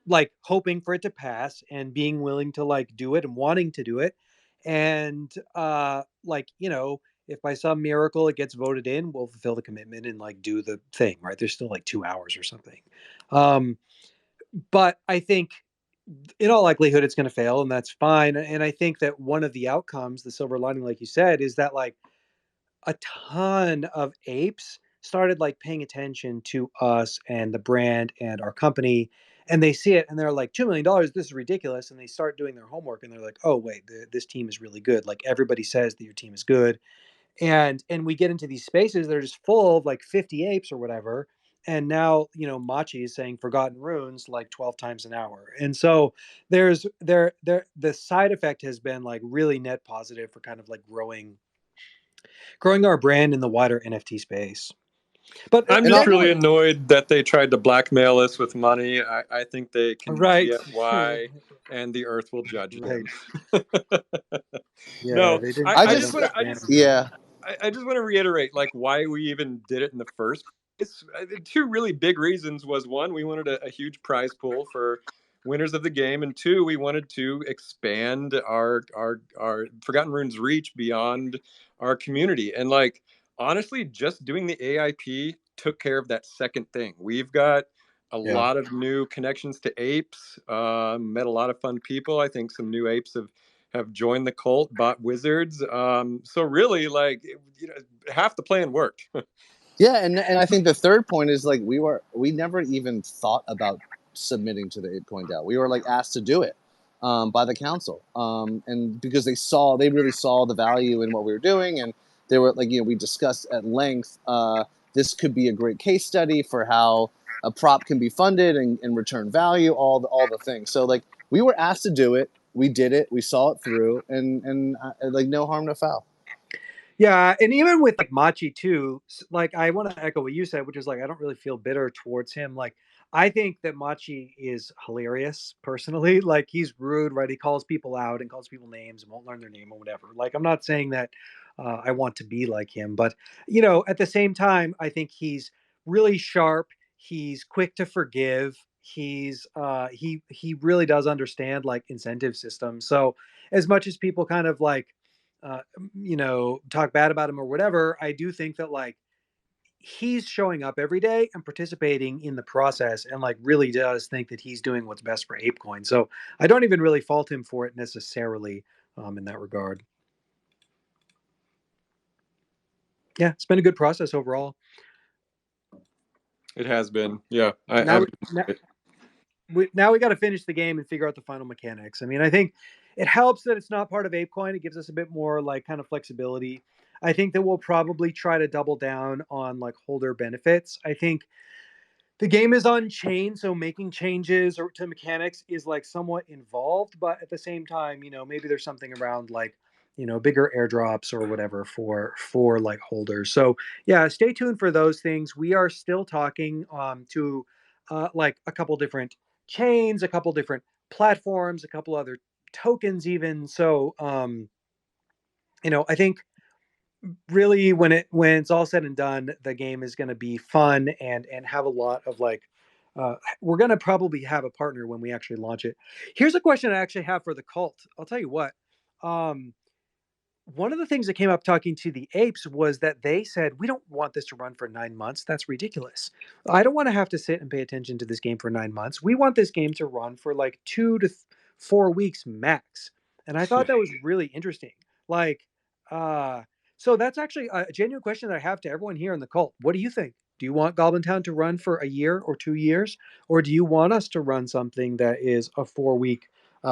Like hoping for it to pass and being willing to like do it and wanting to do it. And like, you know, if by some miracle it gets voted in, we'll fulfill the commitment and like do the thing, right? There's still like 2 hours or something. But I think in all likelihood it's going to fail, and that's fine. And I think that one of the outcomes, the silver lining, like you said, is that like a ton of apes started like paying attention to us and the brand and our company, and they see it and they're like, $2 million, this is ridiculous. And they start doing their homework and they're like, oh wait, this team is really good. Like everybody says that your team is good. And we get into these spaces that are just full of like 50 apes or whatever. And now, you know, Machi is saying forgotten runes like 12 times an hour. And so the side effect has been like really net positive for kind of like growing our brand in the wider NFT space. But I'm And just I'll, really annoyed that they tried to blackmail us with money. I think they can right, get why, and the earth will judge right, them. yeah, No, they didn't. I I Give just just, them want to. the banner. yeah, I just want to reiterate like why we even did it in the first place. Two really big reasons was one, we wanted a huge prize pool for winners of the game, and two, we wanted to expand our Forgotten Runes reach beyond our community. And like honestly, just doing the AIP took care of that second thing. We've got a Yeah. lot of new connections to apes, met a lot of fun people. I think some new apes have joined the cult, bought wizards. So really, like, you know, half the plan worked. yeah, and I think the third point is like we never even thought about submitting to the ApeCoin DAO. We were like asked to do it by the council, and because they really saw the value in what we were doing, and they were like, you know, we discussed at length. This could be a great case study for how a prop can be funded and return value, all the things. So like we were asked to do it, we did it, we saw it through, and like no harm, no foul. Yeah, and even with like Machi too, like I want to echo what you said, which is like I don't really feel bitter towards him. Like I think that Machi is hilarious personally. Like he's rude, right? He calls people out and calls people names and won't learn their name or whatever. Like I'm not saying that I want to be like him, but you know, at the same time, I think he's really sharp. He's quick to forgive. He really does understand like incentive systems. So as much as people kind of like you know, talk bad about him or whatever, I do think that like he's showing up every day and participating in the process and like really does think that he's doing what's best for ApeCoin. So I don't even really fault him for it necessarily in that regard. Yeah, it's been a good process overall. It has been, yeah. Now, now we got to finish the game and figure out the final mechanics. I mean, I think it helps that it's not part of ApeCoin. It gives us a bit more like kind of flexibility. I think that we'll probably try to double down on like holder benefits. I think the game is on chain, so making changes or to mechanics is like somewhat involved, but at the same time, you know, maybe there's something around like, you know, bigger airdrops or whatever for like holders. So yeah, stay tuned for those things. We are still talking to like a couple different chains, a couple different platforms, a couple other tokens even. So you know, I think really when it's all said and done, the game is going to be fun and have a lot of like we're going to probably have a partner when we actually launch it. Here's a question I actually have for the cult. I'll tell you what. um One of the things that came up talking to the apes was that they said, we don't want this to run for 9 months. That's ridiculous. I don't want to have to sit and pay attention to this game for 9 months. We want this game to run for like 2 to 4 weeks max. And I thought that was really interesting. Like, uh, so that's actually a genuine question that I have to everyone here in the cult. What do you think? Do you want Goblin Town to run for a year or 2 years? Or do you want us to run something that is a 4 week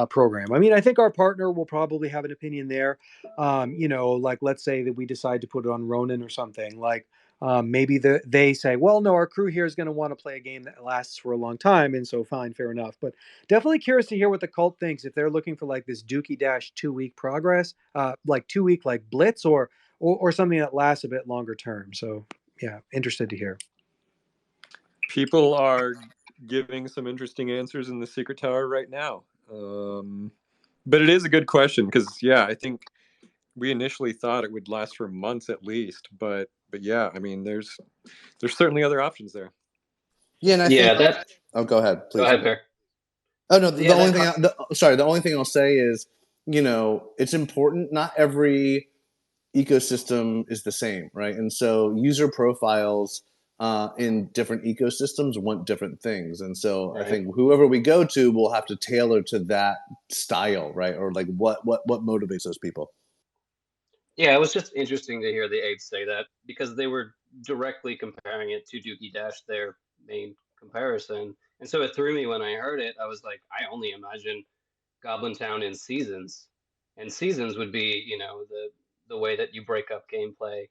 program? I mean, I think our partner will probably have an opinion there. You know, like let's say that we decide to put it on Ronin or something. Like maybe they say, well, no, our crew here is going to want to play a game that lasts for a long time, and so fine, fair enough. But definitely curious to hear what the cult thinks if they're looking for like this Dookie Dash 2 week progress, like 2 week like blitz, or something that lasts a bit longer term. So yeah, interested to hear. People are giving some interesting answers in the Secret Tower right now. But it is a good question because, yeah, I think we initially thought it would last for months at least. But yeah, I mean, there's certainly other options there. Yeah, and I Yeah, think. that. Oh, go ahead, please. Go ahead, Per. Oh no, the Yeah, only that. thing. The only thing I'll say is, it's important. Not every ecosystem is the same, right? And so user profiles in different ecosystems want different things, and so I Right. think whoever we go to will have to tailor to that style, right? Or like what motivates those people. Yeah, it was just interesting to hear the apes say that because they were directly comparing it to Dookie Dash, their main comparison. And so it threw me when I heard it. I was like, I only imagine Goblin Town in seasons. And seasons would be, the way that you break up gameplay.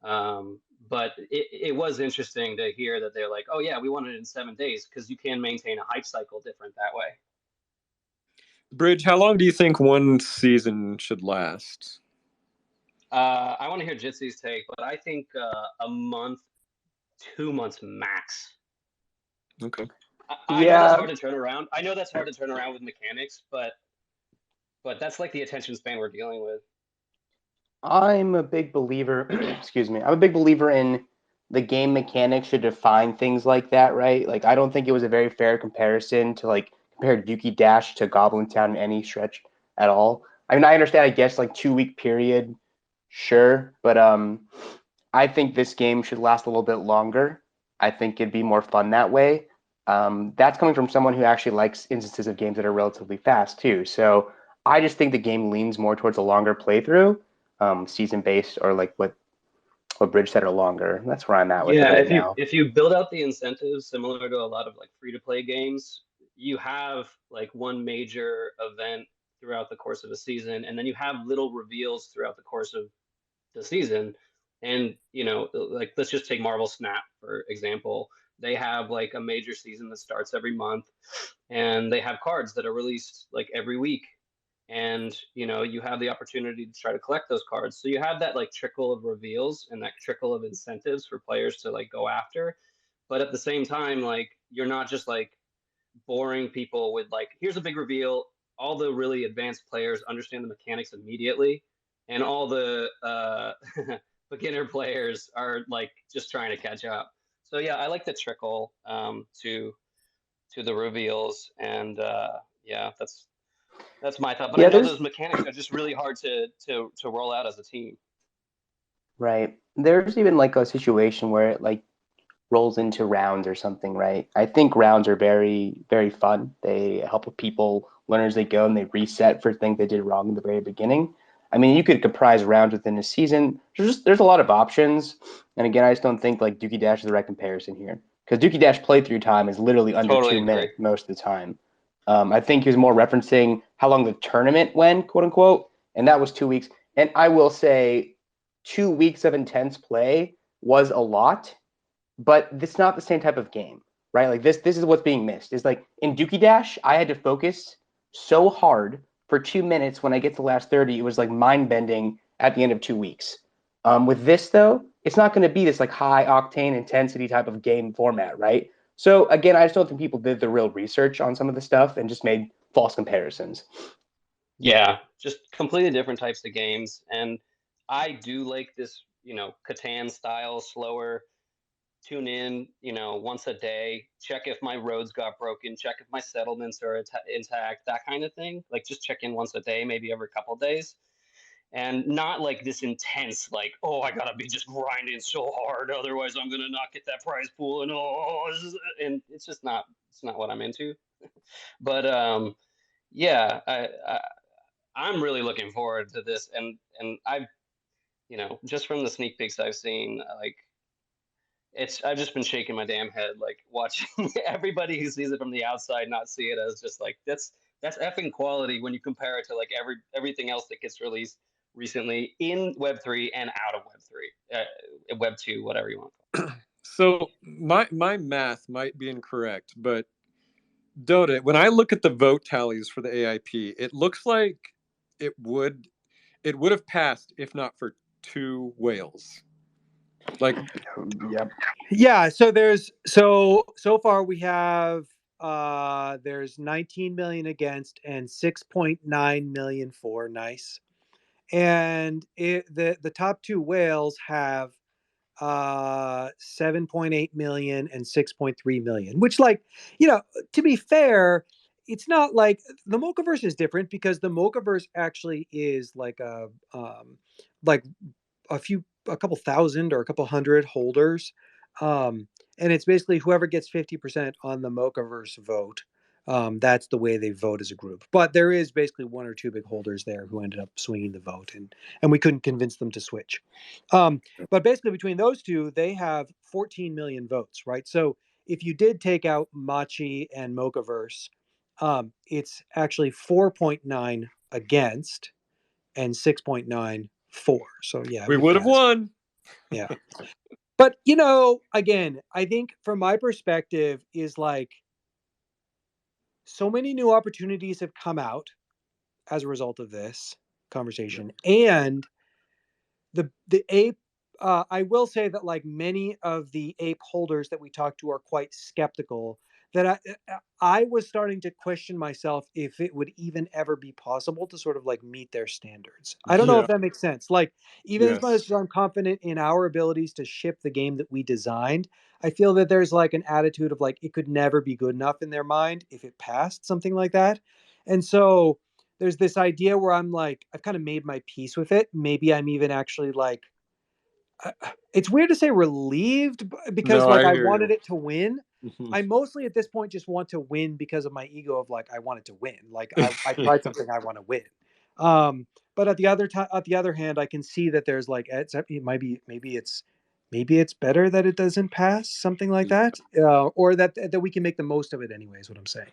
But it was interesting to hear that they're like, oh yeah, we want it in 7 days because you can maintain a hype cycle different that way. Bridge, how long do you think one season should last? I want to hear Jitsy's take, but I think a month, 2 months max. Okay. I know that's hard to turn around. I know that's hard to turn around with mechanics, but that's like the attention span we're dealing with. I'm a big believer. Excuse me. I'm a big believer in the game mechanics should define things like that, right? Like, I don't think it was a very fair comparison to like compare Dookie Dash to Goblin Town in any stretch at all. I mean, I understand, I guess, like 2-week period, sure, but I think this game should last a little bit longer. I think it'd be more fun that way. That's coming from someone who actually likes instances of games that are relatively fast too. So I just think the game leans more towards a longer playthrough, season based, or like what Bridge said, or longer. That's where I'm at with it Yeah, right now. if you build out the incentives similar to a lot of like free to play games, you have like one major event throughout the course of a season, and then you have little reveals throughout the course of the season. And like let's just take Marvel Snap for example. They have like a major season that starts every month, and they have cards that are released like every week. And you have the opportunity to try to collect those cards, so you have that like trickle of reveals and that trickle of incentives for players to like go after. But at the same time, like you're not just like boring people with like, here's a big reveal. All the really advanced players understand the mechanics immediately, and all the beginner players are like just trying to catch up. So yeah, I like the trickle to the reveals, and yeah, that's my thought. But Yeah, I know there's those mechanics are just really hard to roll out as a team. right. There's even like a situation where it like rolls into rounds or something, right? I think rounds are very, very fun. They help people learn as they go, and they reset for things they did wrong in the very beginning. I mean, you could comprise rounds within a season. There's a lot of options, and again, I just don't think like Dookie Dash is the right comparison here, because Dookie Dash playthrough time is literally under Totally 2 agree. minutes most of the time. I think he was more referencing how long the tournament went, quote unquote, and that was 2 weeks. And I will say, 2 weeks of intense play was a lot, but it's not the same type of game, right? Like this is what's being missed. Is like in Dookie Dash, I had to focus so hard for 2 minutes. When I get to the last 30, it was like mind bending at the end of 2 weeks. With this though, it's not going to be this like high octane intensity type of game format, right? So again, I just don't think people did the real research on some of the stuff and just made false comparisons. Yeah, just completely different types of games. And I do like this, Catan style, slower, tune in, once a day, check if my roads got broken, check if my settlements are intact, that kind of thing. Like just check in once a day, maybe every couple days. And not like this intense, like, oh, I gotta be just grinding so hard, otherwise I'm gonna not get that prize pool, and it's just not, it's not what I'm into. But yeah, I'm really looking forward to this, and I've, just from the sneak peeks I've seen, like I've just been shaking my damn head, like watching everybody who sees it from the outside not see it as just like that's effing quality when you compare it to like everything else that gets released recently in Web3 and out of Web3, Web2, whatever you want to call it. So my math might be incorrect, but Dotta, when I look at the vote tallies for the AIP, it looks like it would have passed if not for 2 whales. Like, Yep. Yeah, so there's so far we have there's 19 million against and 6.9 million for. Nice. And the top two whales have 7.8 million and 6.3 million, which, like, to be fair, it's not like the Mochaverse is different because the Mochaverse actually is like like a couple thousand or a couple hundred holders. And it's basically whoever gets 50% on the Mochaverse vote. That's the way they vote as a group. But there is basically one or two big holders there who ended up swinging the vote, and we couldn't convince them to switch. But basically, between those two, they have 14 million votes, right? So if you did take out Machi and Mochaverse, it's actually 4.9 against and 6.9 for. So yeah, We would have won. Yeah. But, again, I think from my perspective is like so many new opportunities have come out as a result of this conversation. And the ape, I will say that like many of the ape holders that we talked to are quite skeptical that I was starting to question myself if it would even ever be possible to sort of like meet their standards. I don't know if that makes sense. Like, even as much as I'm confident in our abilities to ship the game that we designed, I feel that there's like an attitude of like it could never be good enough in their mind if it passed something like that. And so there's this idea where I'm like, I've kind of made my peace with it. Maybe I'm even actually like, it's weird to say relieved because like I wanted it to win. I mostly at this point just want to win because of my ego of like I wanted to win. Like I tried something, I want to win. But at the other hand, I can see that there's like it might be maybe it's better that it doesn't pass, something like that, or that we can make the most of it anyway. Is what I'm saying.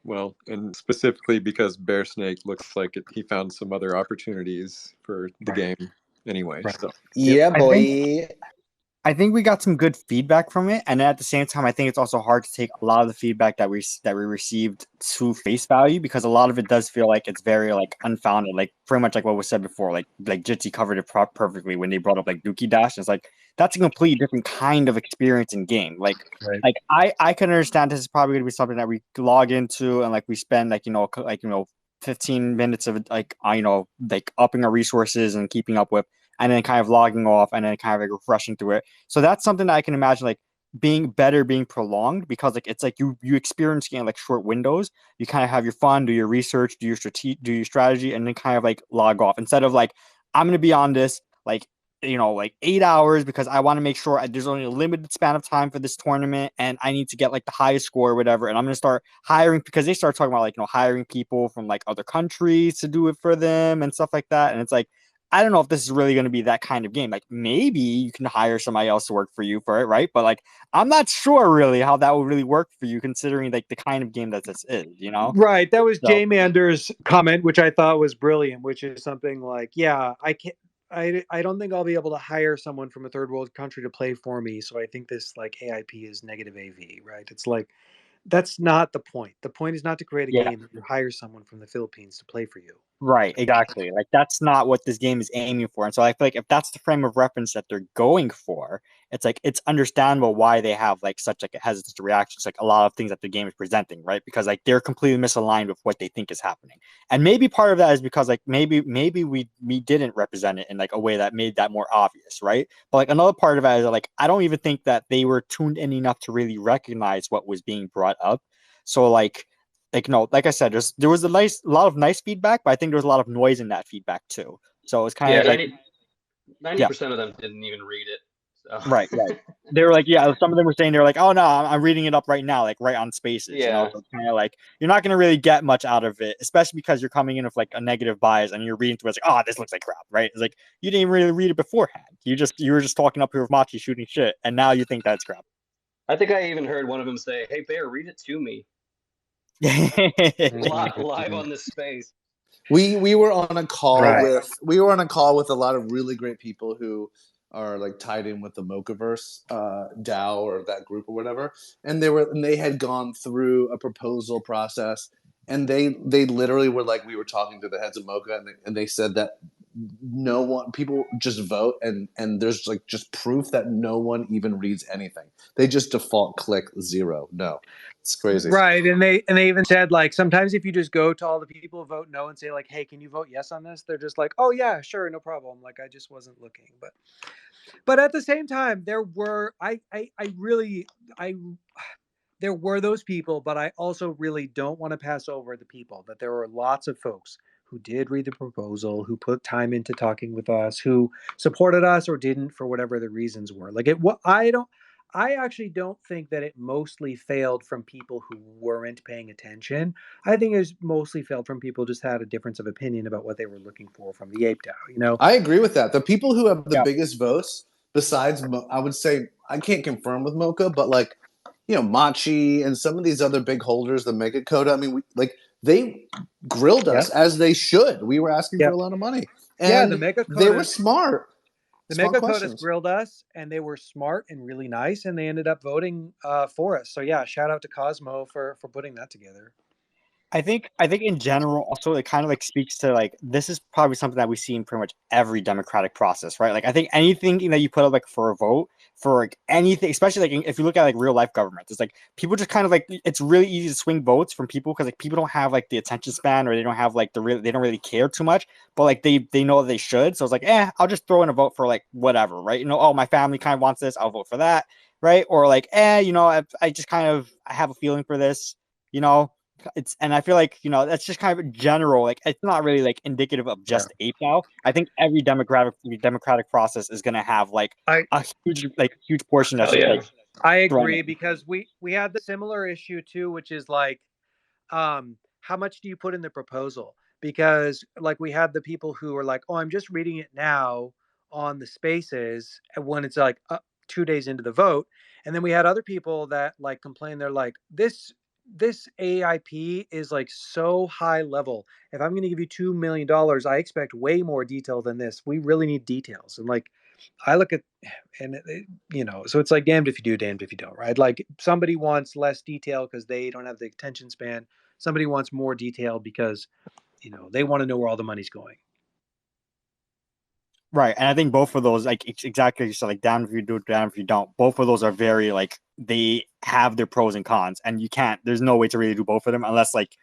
Well, and specifically because Bearsnake looks like he found some other opportunities for the game anyway. Right. So Yeah, boy. I think we got some good feedback from it, and at the same time, I think it's also hard to take a lot of the feedback that we received to face value because a lot of it does feel like it's very like unfounded, like pretty much like what was said before. Like Jitsi covered it perfectly when they brought up like Dookie Dash. It's like that's a completely different kind of experience in game. Like Right. like I can understand this is probably going to be something that we log into and like we spend like 15 minutes of like like upping our resources and keeping up with, and then kind of logging off and then kind of like refreshing through it. So that's something that I can imagine like being prolonged because like it's like you experience in like short windows. You kind of have your fun, do your research, do your strategy, and then kind of like log off instead of like I'm gonna be on this like like 8 hours because I want to make sure there's only a limited span of time for this tournament and I need to get like the highest score or whatever. And I'm going to start hiring because they start talking about like, hiring people from like other countries to do it for them and stuff like that. And it's like, I don't know if this is really going to be that kind of game. Like maybe you can hire somebody else to work for you for it, right? But like, I'm not sure really how that will really work for you considering like the kind of game that this is, Right. That was So- Jay Mander's comment, which I thought was brilliant, which is something like, yeah, I don't think I'll be able to hire someone from a third world country to play for me. So I think this like AIP is negative AV, right? It's like, that's not the point. The point is not to create a Yeah. game that you hire someone from the Philippines to play for you. Right, exactly. Like that's not what this game is aiming for. And so I feel like if that's the frame of reference that they're going for, it's like it's understandable why they have like such like a hesitant reaction to like a lot of things that the game is presenting, right? Because like they're completely misaligned with what they think is happening. And maybe part of that is because like maybe we didn't represent it in like a way that made that more obvious, right? But like another part of it is that, like I don't even think that they were tuned in enough to really recognize what was being brought up. So like no, like I said, there was a lot of nice feedback, but I think there was a lot of noise in that feedback too. So it's kind Yeah, of like 90% of them didn't even read it. So. right. They were like, yeah, some of them were saying they're like, oh no, I'm reading it up right now, like right on Spaces. Yeah. So it's kind of like you're not gonna really get much out of it, especially because you're coming in with like a negative bias and you're reading through it, it's like, oh, this looks like crap, right? It's like you didn't really read it beforehand. You were just talking up here with Machi shooting shit, and now you think that's crap. I think I even heard one of them say, "Hey Bear, read it to me." live on this space. We were on a call Right. with a lot of really great people who are like tied in with the Mochaverse DAO or that group or whatever, and they had gone through a proposal process, and they literally were like, we were talking to the heads of Mocha, and they said that people just vote, and there's like just proof that no one even reads anything. They just default click 0 no. It's crazy. Right, and they even said like sometimes if you just go to all the people who vote no and say like, hey, can you vote yes on this? They're just like, oh yeah, sure, no problem. Like I just wasn't looking, but at the same time, there were there were those people, but I also really don't want to pass over the people that there were lots of folks who did read the proposal, who put time into talking with us, who supported us or didn't for whatever the reasons were. Like I actually don't think that it mostly failed from people who weren't paying attention. I think it mostly failed from people who just had a difference of opinion about what they were looking for from the Ape DAO. You know, I agree with that. The people who have the Yeah. biggest votes, besides, I would say, I can't confirm with Mocha, but like, you know, Machi and some of these other big holders, the Mega Coda, I mean, they grilled us Yep. as they should. We were asking for Yep. a lot of money. Yeah, the And Mega they were Coda. smart. The Smart Mega Codus questions. grilled us, and they were smart and really nice, and they ended up voting for us. So yeah, shout out to Cosmo for putting that together. I think in general also it kind of like speaks to like this is probably something that we see in pretty much every democratic process, right? Like I think anything that you put up like for a vote for like anything, especially like if you look at like real life government, it's like people just kind of like it's really easy to swing votes from people because like people don't have like the attention span or they don't have like they don't really care too much, but like they know they should. So it's like I'll just throw in a vote for like whatever, right? You know, oh my family kind of wants this, I'll vote for that, right? Or like you know I just kind of I have a feeling for this, you know. And I feel like you know that's just kind of general. Like it's not really like indicative of just Ape DAO. I think every democratic process is going to have like a huge portion that's Hell just yeah. like I thrown agree in. because we had the similar issue too, which is like, how much do you put in the proposal? Because like we had the people who were like, oh, I'm just reading it now on the spaces when it's like 2 days into the vote, and then we had other people that like complain. They're like, this AIP is like so high level. If I'm going to give you $2 million, I expect way more detail than this. We really need details. And like, I look at, and you know, so it's like damned if you do, damned if you don't, right? Like somebody wants less detail because they don't have the attention span. Somebody wants more detail because, you know, they want to know where all the money's going. Right, and I think both of those, like exactly you said, like down if you do, down if you don't. Both of those are very like they have their pros and cons, and you can't. There's no way to really do both of them unless like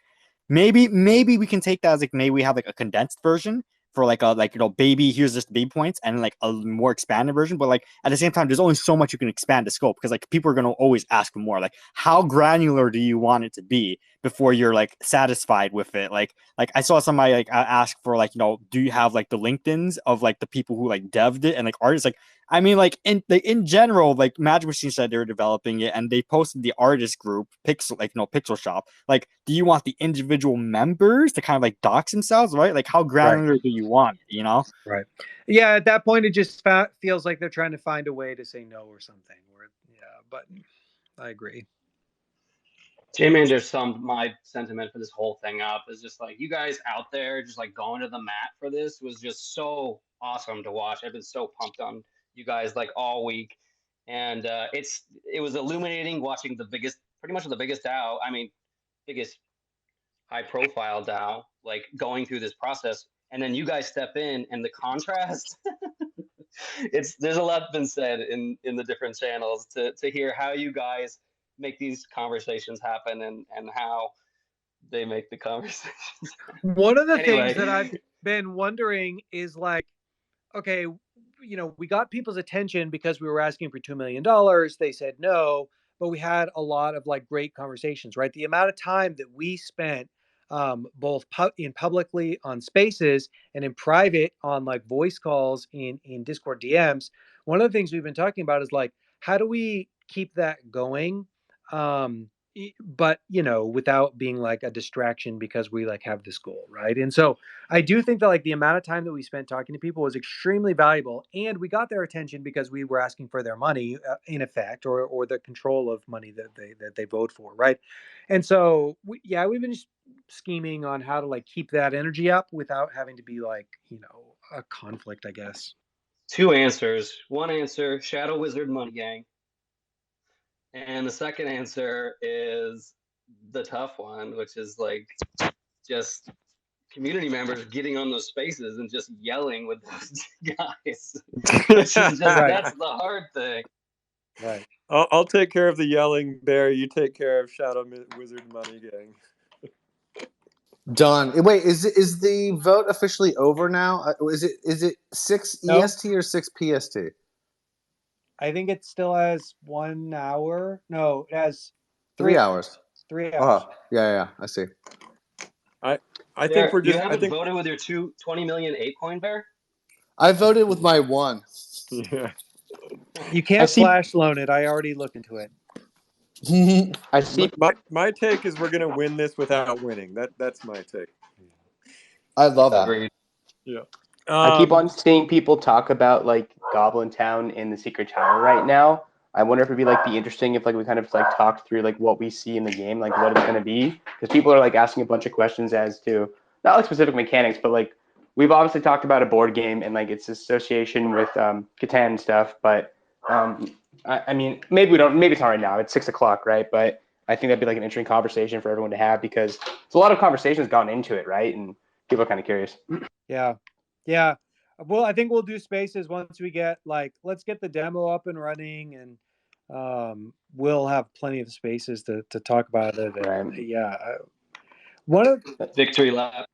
maybe we can take that as like maybe we have like a condensed version for like a like you know baby here's just baby points and like a more expanded version, but like at the same time there's only so much you can expand the scope because like people are going to always ask for more. Like how granular do you want it to be before you're like satisfied with it? Like I saw somebody like ask for like you know do you have like the LinkedIn's of like the people who like dev'd it and like artists like I mean, like in general, like Magic Machine said they were developing it, and they posted the artist group Pixel, like Pixel Shop. Like, do you want the individual members to kind of like dox themselves, right? Like, how granular do you want it, you know? Right. Yeah. At that point, it just feels like they're trying to find a way to say no or something. Yeah, but I agree. J-Man just summed my sentiment for this whole thing up. Is just like you guys out there just like going to the mat for this was just so awesome to watch. I've been so pumped on you guys like all week, and it was illuminating watching pretty much the biggest DAO. I mean, biggest high profile DAO like going through this process, and then you guys step in, and the contrast. There's a lot been said in the different channels to hear how you guys make these conversations happen and how they make the conversations happen. One of the Anyway. things that I've been wondering is like, okay, you know, we got people's attention because we were asking for $2 million. They said no, but we had a lot of like great conversations, right? The amount of time that we spent both in publicly on spaces and in private on like voice calls in Discord DMs. One of the things we've been talking about is like, how do we keep that going? But you know, without being like a distraction because we like have this goal, right? And so I do think that like the amount of time that we spent talking to people was extremely valuable, and we got their attention because we were asking for their money, in effect, or the control of money that they vote for, right? And so we've been just scheming on how to like keep that energy up without having to be like a conflict, I guess. Two answers. One answer, Shadow Wizard Money Gang. And the second answer is the tough one, which is like just community members getting on those spaces and just yelling with those guys. Which is just Right. that's the hard thing. Right. I'll take care of the yelling bear. You take care of Shadow Wizard Money Gang. Done. Wait, is the vote officially over now? Is it 6 No. EST or 6 PST? I think it still has 1 hour. No, it has 3 hours. 3 hours. Oh, yeah, I see. I think we're You just. I haven't think. voted with your 20 million ape coin bear? I voted with my 1. Yeah. You can't flash loan it. I already looked into it. I see. My take is we're gonna win this without winning. That's my take. I love that. Agreed. Yeah. I keep on seeing people talk about like Goblin Town in the Secret Tower right now. I wonder if it'd be interesting if like we kind of like talked through like what we see in the game, like what it's going to be, because people are like asking a bunch of questions as to not like specific mechanics, but like we've obviously talked about a board game and like its association with Catan and stuff. But I mean, maybe we don't. Maybe it's not right now. It's 6 o'clock, right? But I think that'd be like an interesting conversation for everyone to have because there's a lot of conversations gone into it, right? And people are kind of curious. Yeah. Yeah. Well, I think we'll do spaces once we get let's get the demo up and running, and we'll have plenty of spaces to talk about it. And, Right. yeah. One of Victory lap.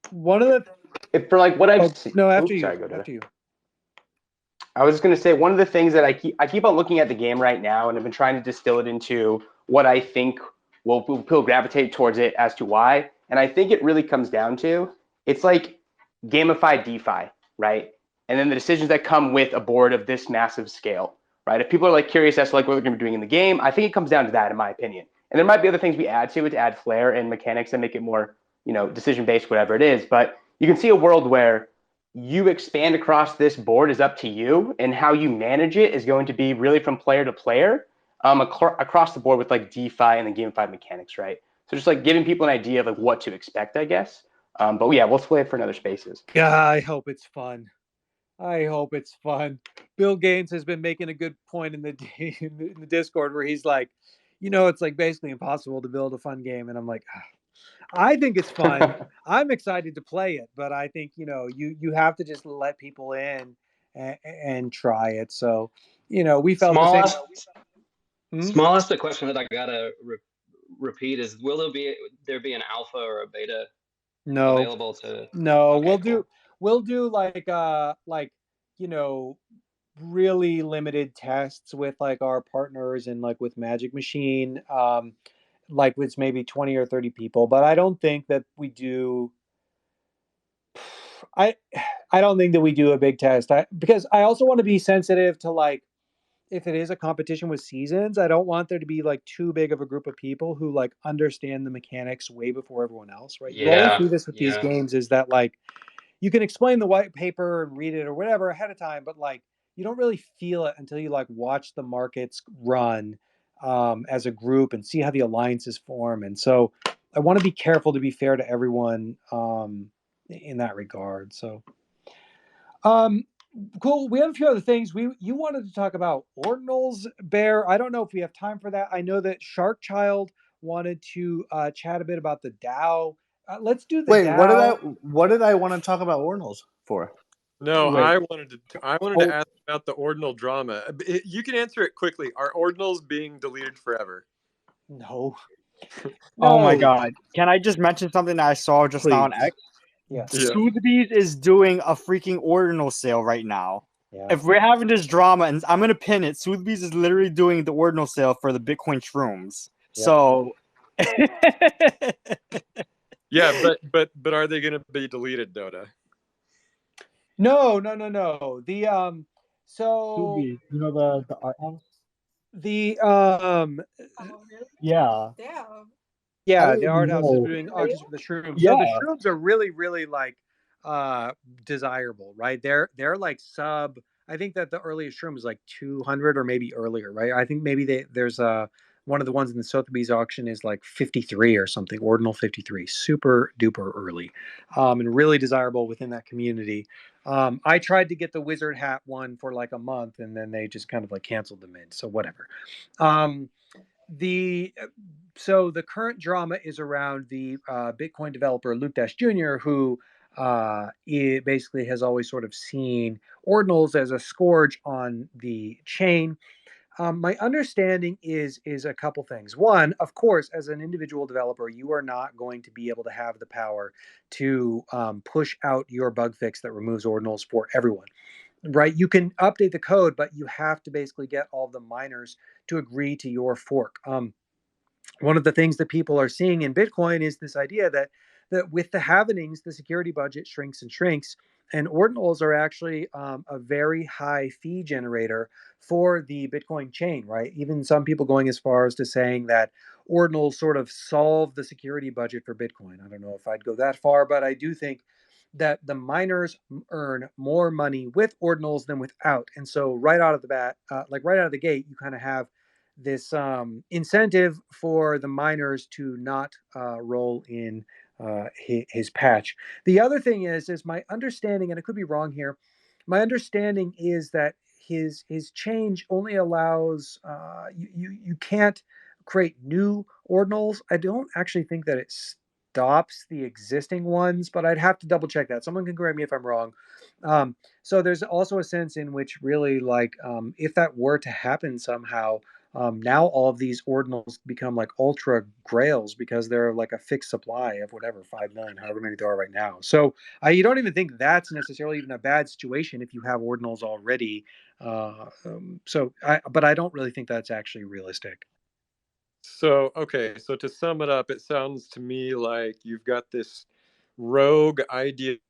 For like what I've seen. No, after you. Sorry, go to After you. I was just going to say one of the things that I keep on looking at the game right now, and I've been trying to distill it into what I think will gravitate towards it as to why. And I think it really comes down to it's like gamified DeFi, right? And then the decisions that come with a board of this massive scale, right? If people are like curious as to like what they're going to be doing in the game, I think it comes down to that, in my opinion. And there might be other things we add to it to add flair and mechanics and make it more, decision based, whatever it is. But you can see a world where you expand across this board is up to you, and how you manage it is going to be really from player to player, across the board with like DeFi and the gamified mechanics, right? So just like giving people an idea of like what to expect, I guess. But yeah, we'll play it for another spaces. Yeah, I hope it's fun. I hope it's fun. Bill Gaines has been making a good point in the in the Discord where he's like, it's like basically impossible to build a fun game, and I'm like, I think it's fun. I'm excited to play it, but I think you have to just let people in and try it. So we felt the same. Smallest the question that I gotta repeat is: will there be an alpha or a beta available to? No, Okay, we'll do really limited tests with like our partners and like with Magic Machine, like with maybe 20 or 30 people. But I don't think that we do. I don't think that we do a big test. Because I also want to be sensitive to like if it is a competition with seasons, I don't want there to be like too big of a group of people who like understand the mechanics way before everyone else, right? You always do this with these games, is that like you can explain the white paper and read it or whatever ahead of time, but like you don't really feel it until you like watch the markets run as a group and see how the alliances form. And so I want to be careful to be fair to everyone in that regard. So cool. We have a few other things. You wanted to talk about Ordinals, Bear. I don't know if we have time for that. I know that Sharkchild wanted to chat a bit about the DAO. Let's do the DAO. What did I want to talk about Ordinals for? No, wait. I wanted to ask about the Ordinal drama. You can answer it quickly. Are Ordinals being deleted forever? No. Oh my god. Can I just mention something that I saw just now on X? Yeah. Sotheby's is doing a freaking Ordinal sale right now. Yeah. If we're having this drama, and I'm gonna pin it, Sotheby's is literally doing the Ordinal sale for the Bitcoin shrooms. Yeah. So yeah, but are they gonna be deleted, Dotta? No. The Sotheby's, the art house? The Yeah. Yeah, the art house is doing auctions for the shrooms. Yeah. So the shrooms are really, really like desirable, right? They're like sub. I think that the earliest shroom is like 200 or maybe earlier, right? I think maybe there's one of the ones in the Sotheby's auction is like 53 or something, ordinal 53, super duper early, and really desirable within that community. I tried to get the wizard hat one for like a month, and then they just kind of like canceled the mint. So whatever. So the current drama is around the Bitcoin developer Luke Dash Jr., who it basically has always sort of seen ordinals as a scourge on the chain. My understanding is a couple things. One, of course, as an individual developer, you are not going to be able to have the power to push out your bug fix that removes ordinals for everyone, right? You can update the code, but you have to basically get all the miners to agree to your fork. One of the things that people are seeing in Bitcoin is this idea that with the halvenings, the security budget shrinks and shrinks, and ordinals are actually a very high fee generator for the Bitcoin chain, right? Even some people going as far as to saying that ordinals sort of solve the security budget for Bitcoin. I don't know if I'd go that far, but I do think that the miners earn more money with ordinals than without. And so right out of the bat, like right out of the gate, you kind of have this incentive for the miners to not roll in his patch. The other thing is my understanding, and I could be wrong here, my understanding is that his change only allows you can't create new ordinals. I don't actually think that it stops the existing ones, but I'd have to double check that. Someone can correct me if I'm wrong. So there's also a sense in which really like if that were to happen somehow, now all of these ordinals become like ultra grails because they're like a fixed supply of whatever 5 million, however many there are right now. So you don't even think that's necessarily even a bad situation if you have ordinals already. But I don't really think that's actually realistic. So, okay, so to sum it up, it sounds to me like you've got this rogue idealistic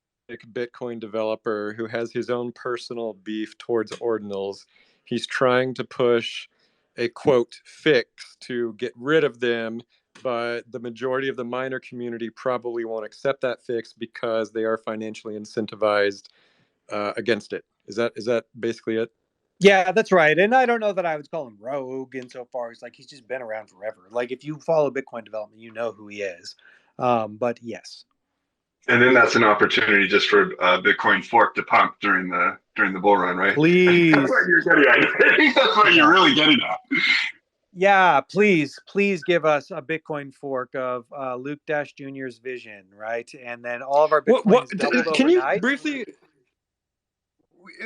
Bitcoin developer who has his own personal beef towards ordinals. He's trying to push a quote fix to get rid of them, but the majority of the miner community probably won't accept that fix because they are financially incentivized against it. Is that basically it? Yeah, that's right. And I don't know that I would call him rogue insofar as like he's just been around forever. Like if you follow Bitcoin development, you know who he is. But yes. And then that's an opportunity just for Bitcoin fork to pump during the bull run, right? Please. That's what you're getting at. I think that's what you're really getting at. Yeah, please give us a Bitcoin fork of Luke Dash Jr.'s vision, right? And then all of our Bitcoin is doubled can you overnight. briefly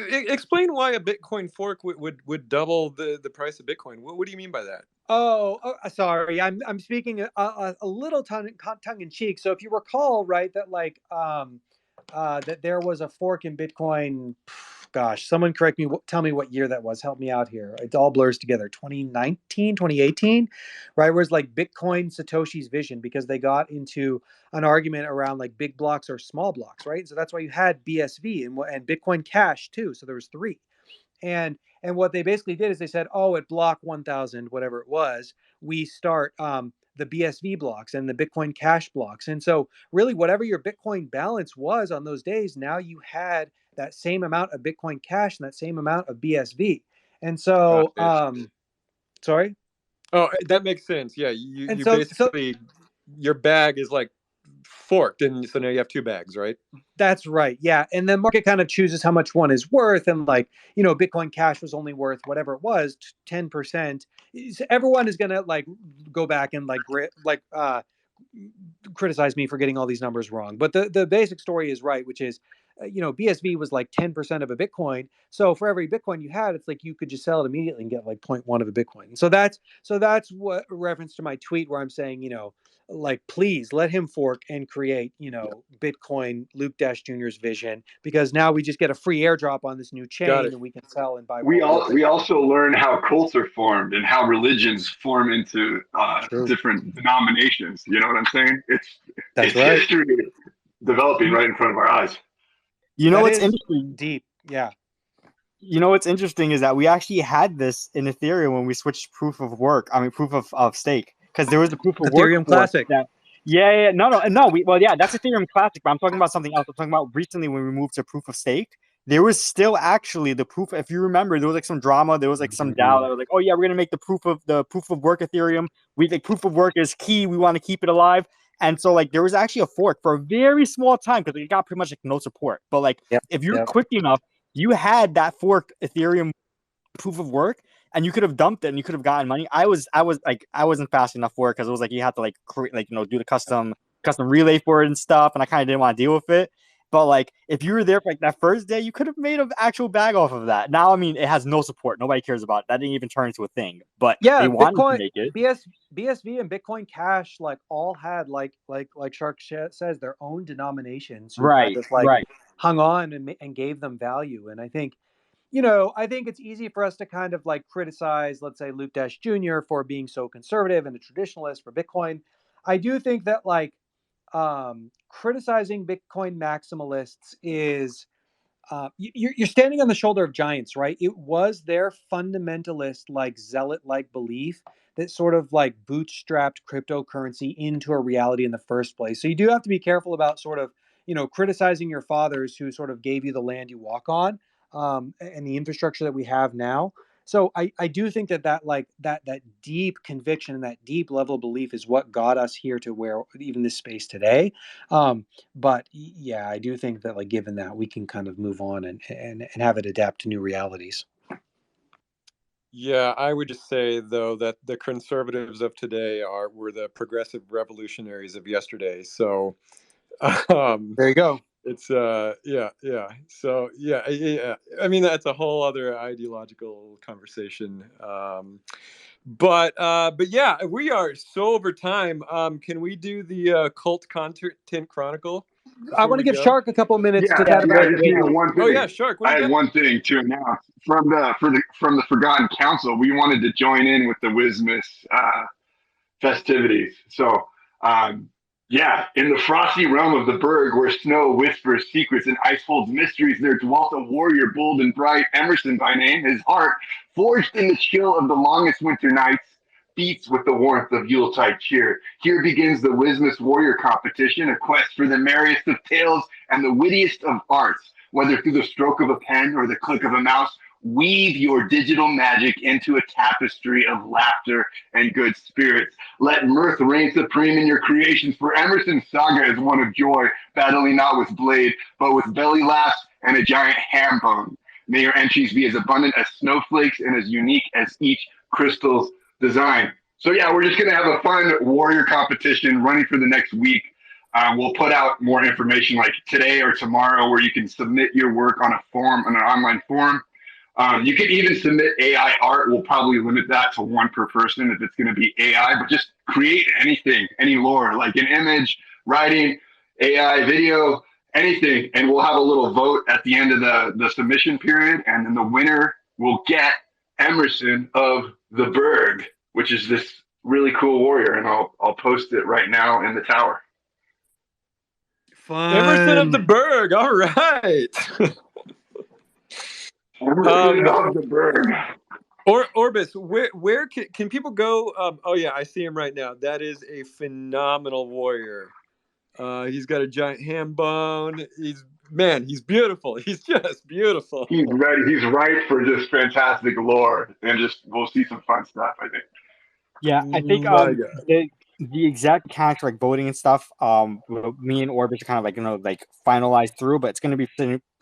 explain why a Bitcoin fork would double the price of Bitcoin? What do you mean by that? Sorry, I'm speaking a little tongue in cheek. So if you recall, right, that like that there was a fork in Bitcoin. Gosh, someone correct me. Tell me what year that was. Help me out here. It all blurs together. 2019, 2018, right? Whereas like Bitcoin Satoshi's vision, because they got into an argument around like big blocks or small blocks, right? So that's why you had BSV and Bitcoin Cash too. So there was three. And what they basically did is they said, oh, at block 1000, whatever it was, we start the BSV blocks and the Bitcoin Cash blocks. And so really whatever your Bitcoin balance was on those days, now you had that same amount of Bitcoin Cash and that same amount of BSV. And so sorry. Oh, that makes sense. Yeah, you basically your bag is like forked, and so now you have two bags, right? That's right. Yeah. And the market kind of chooses how much one is worth. And like, Bitcoin Cash was only worth whatever it was, 10%. Everyone is going to like go back and criticize me for getting all these numbers wrong. But the basic story is right, which is, BSV was like 10% of a Bitcoin. So for every Bitcoin you had, it's like you could just sell it immediately and get like 0.1 of a Bitcoin. So that's what reference to my tweet where I'm saying, like, please let him fork and create, Bitcoin Luke Dash Jr.'s vision, because now we just get a free airdrop on this new chain and we can sell and buy. We also learn how cults are formed and how religions form into different denominations. You know what I'm saying? It's right. History developing right in front of our eyes. You know what's interesting? Deep, yeah. You know what's interesting is that we actually had this in Ethereum when we switched proof of stake, because there was a proof of work. Ethereum Classic. No. That's Ethereum Classic, but I'm talking about something else. I'm talking about recently when we moved to proof of stake. There was still actually the proof. If you remember, there was like some drama. There was like some DAO that was like, "Oh yeah, we're gonna make the proof of work Ethereum. We think proof of work is key. We want to keep it alive." And so like there was actually a fork for a very small time because it got pretty much like no support. But like if you're quick enough, you had that forked Ethereum proof of work, and you could have dumped it and you could have gotten money. I wasn't fast enough for it because it was like you had to like create, like do the custom relay for it and stuff, and I kind of didn't want to deal with it. But like, if you were there for like that first day, you could have made an actual bag off of that. Now, I mean, it has no support. Nobody cares about it. That didn't even turn into a thing. But they Yeah, wanted to Bitcoin, make it. BSV and Bitcoin Cash like all had like Shark says their own denominations who kind Right, of like right. hung on and gave them value. And I think, I think it's easy for us to kind of like criticize, let's say, Luke Dash Jr. for being so conservative and a traditionalist for Bitcoin. I do think that like criticizing Bitcoin maximalists is you're standing on the shoulder of giants, right? It was their fundamentalist, like zealot-like belief that sort of like bootstrapped cryptocurrency into a reality in the first place. So you do have to be careful about sort of, criticizing your fathers who sort of gave you the land you walk on, and the infrastructure that we have now. So I do think that like that deep conviction and that deep level of belief is what got us here to where even this space today. But yeah, I do think that like given that we can kind of move on and have it adapt to new realities. Yeah, I would just say though that the conservatives of today were the progressive revolutionaries of yesterday. So There you go. it's yeah. So yeah. I mean that's a whole other ideological conversation. But yeah, we are so over time. Can we do the cult content chronicle I before want to we give go? Shark a couple minutes to Yeah, chat yeah. about I the just needed DAO. one Oh yeah, thing. Shark, what I do you had got? one thing to announce from the Forgotten Council. We wanted to join in with the Wismas festivities. So, yeah, in the frosty realm of the Berg, where snow whispers secrets and ice holds mysteries, there dwelt a warrior bold and bright, Emerson by name. His heart, forged in the chill of the longest winter nights, beats with the warmth of Yuletide cheer. Here begins the Wismas Warrior Competition, a quest for the merriest of tales and the wittiest of arts. Whether through the stroke of a pen or the click of a mouse, weave your digital magic into a tapestry of laughter and good spirits. Let mirth reign supreme in your creations, for Emerson's saga is one of joy, battling not with blade, but with belly laughs and a giant ham bone. May your entries be as abundant as snowflakes and as unique as each crystal's design. So yeah, we're just gonna have a fun warrior competition running for the next week. We'll put out more information like today or tomorrow where you can submit your work on an online forum. You can even submit AI art. We'll probably limit that to one per person if it's going to be AI, but just create anything, any lore, like an image, writing, AI, video, anything. And we'll have a little vote at the end of the submission period. And then the winner will get Emerson of the Berg, which is this really cool warrior. And I'll post it right now in the tower. Emerson of the Fun. Berg. All right. Emerson of the Berg. Orbis, where can people go? Oh yeah, I see him right now. That is a phenomenal warrior. He's got a giant ham bone. He's beautiful. He's just beautiful. He's ready. He's right for just fantastic lore, and just we'll see some fun stuff. I think. Yeah, I think My God. the exact count like voting and stuff, me and Orbis are kind of like finalized through, but it's gonna be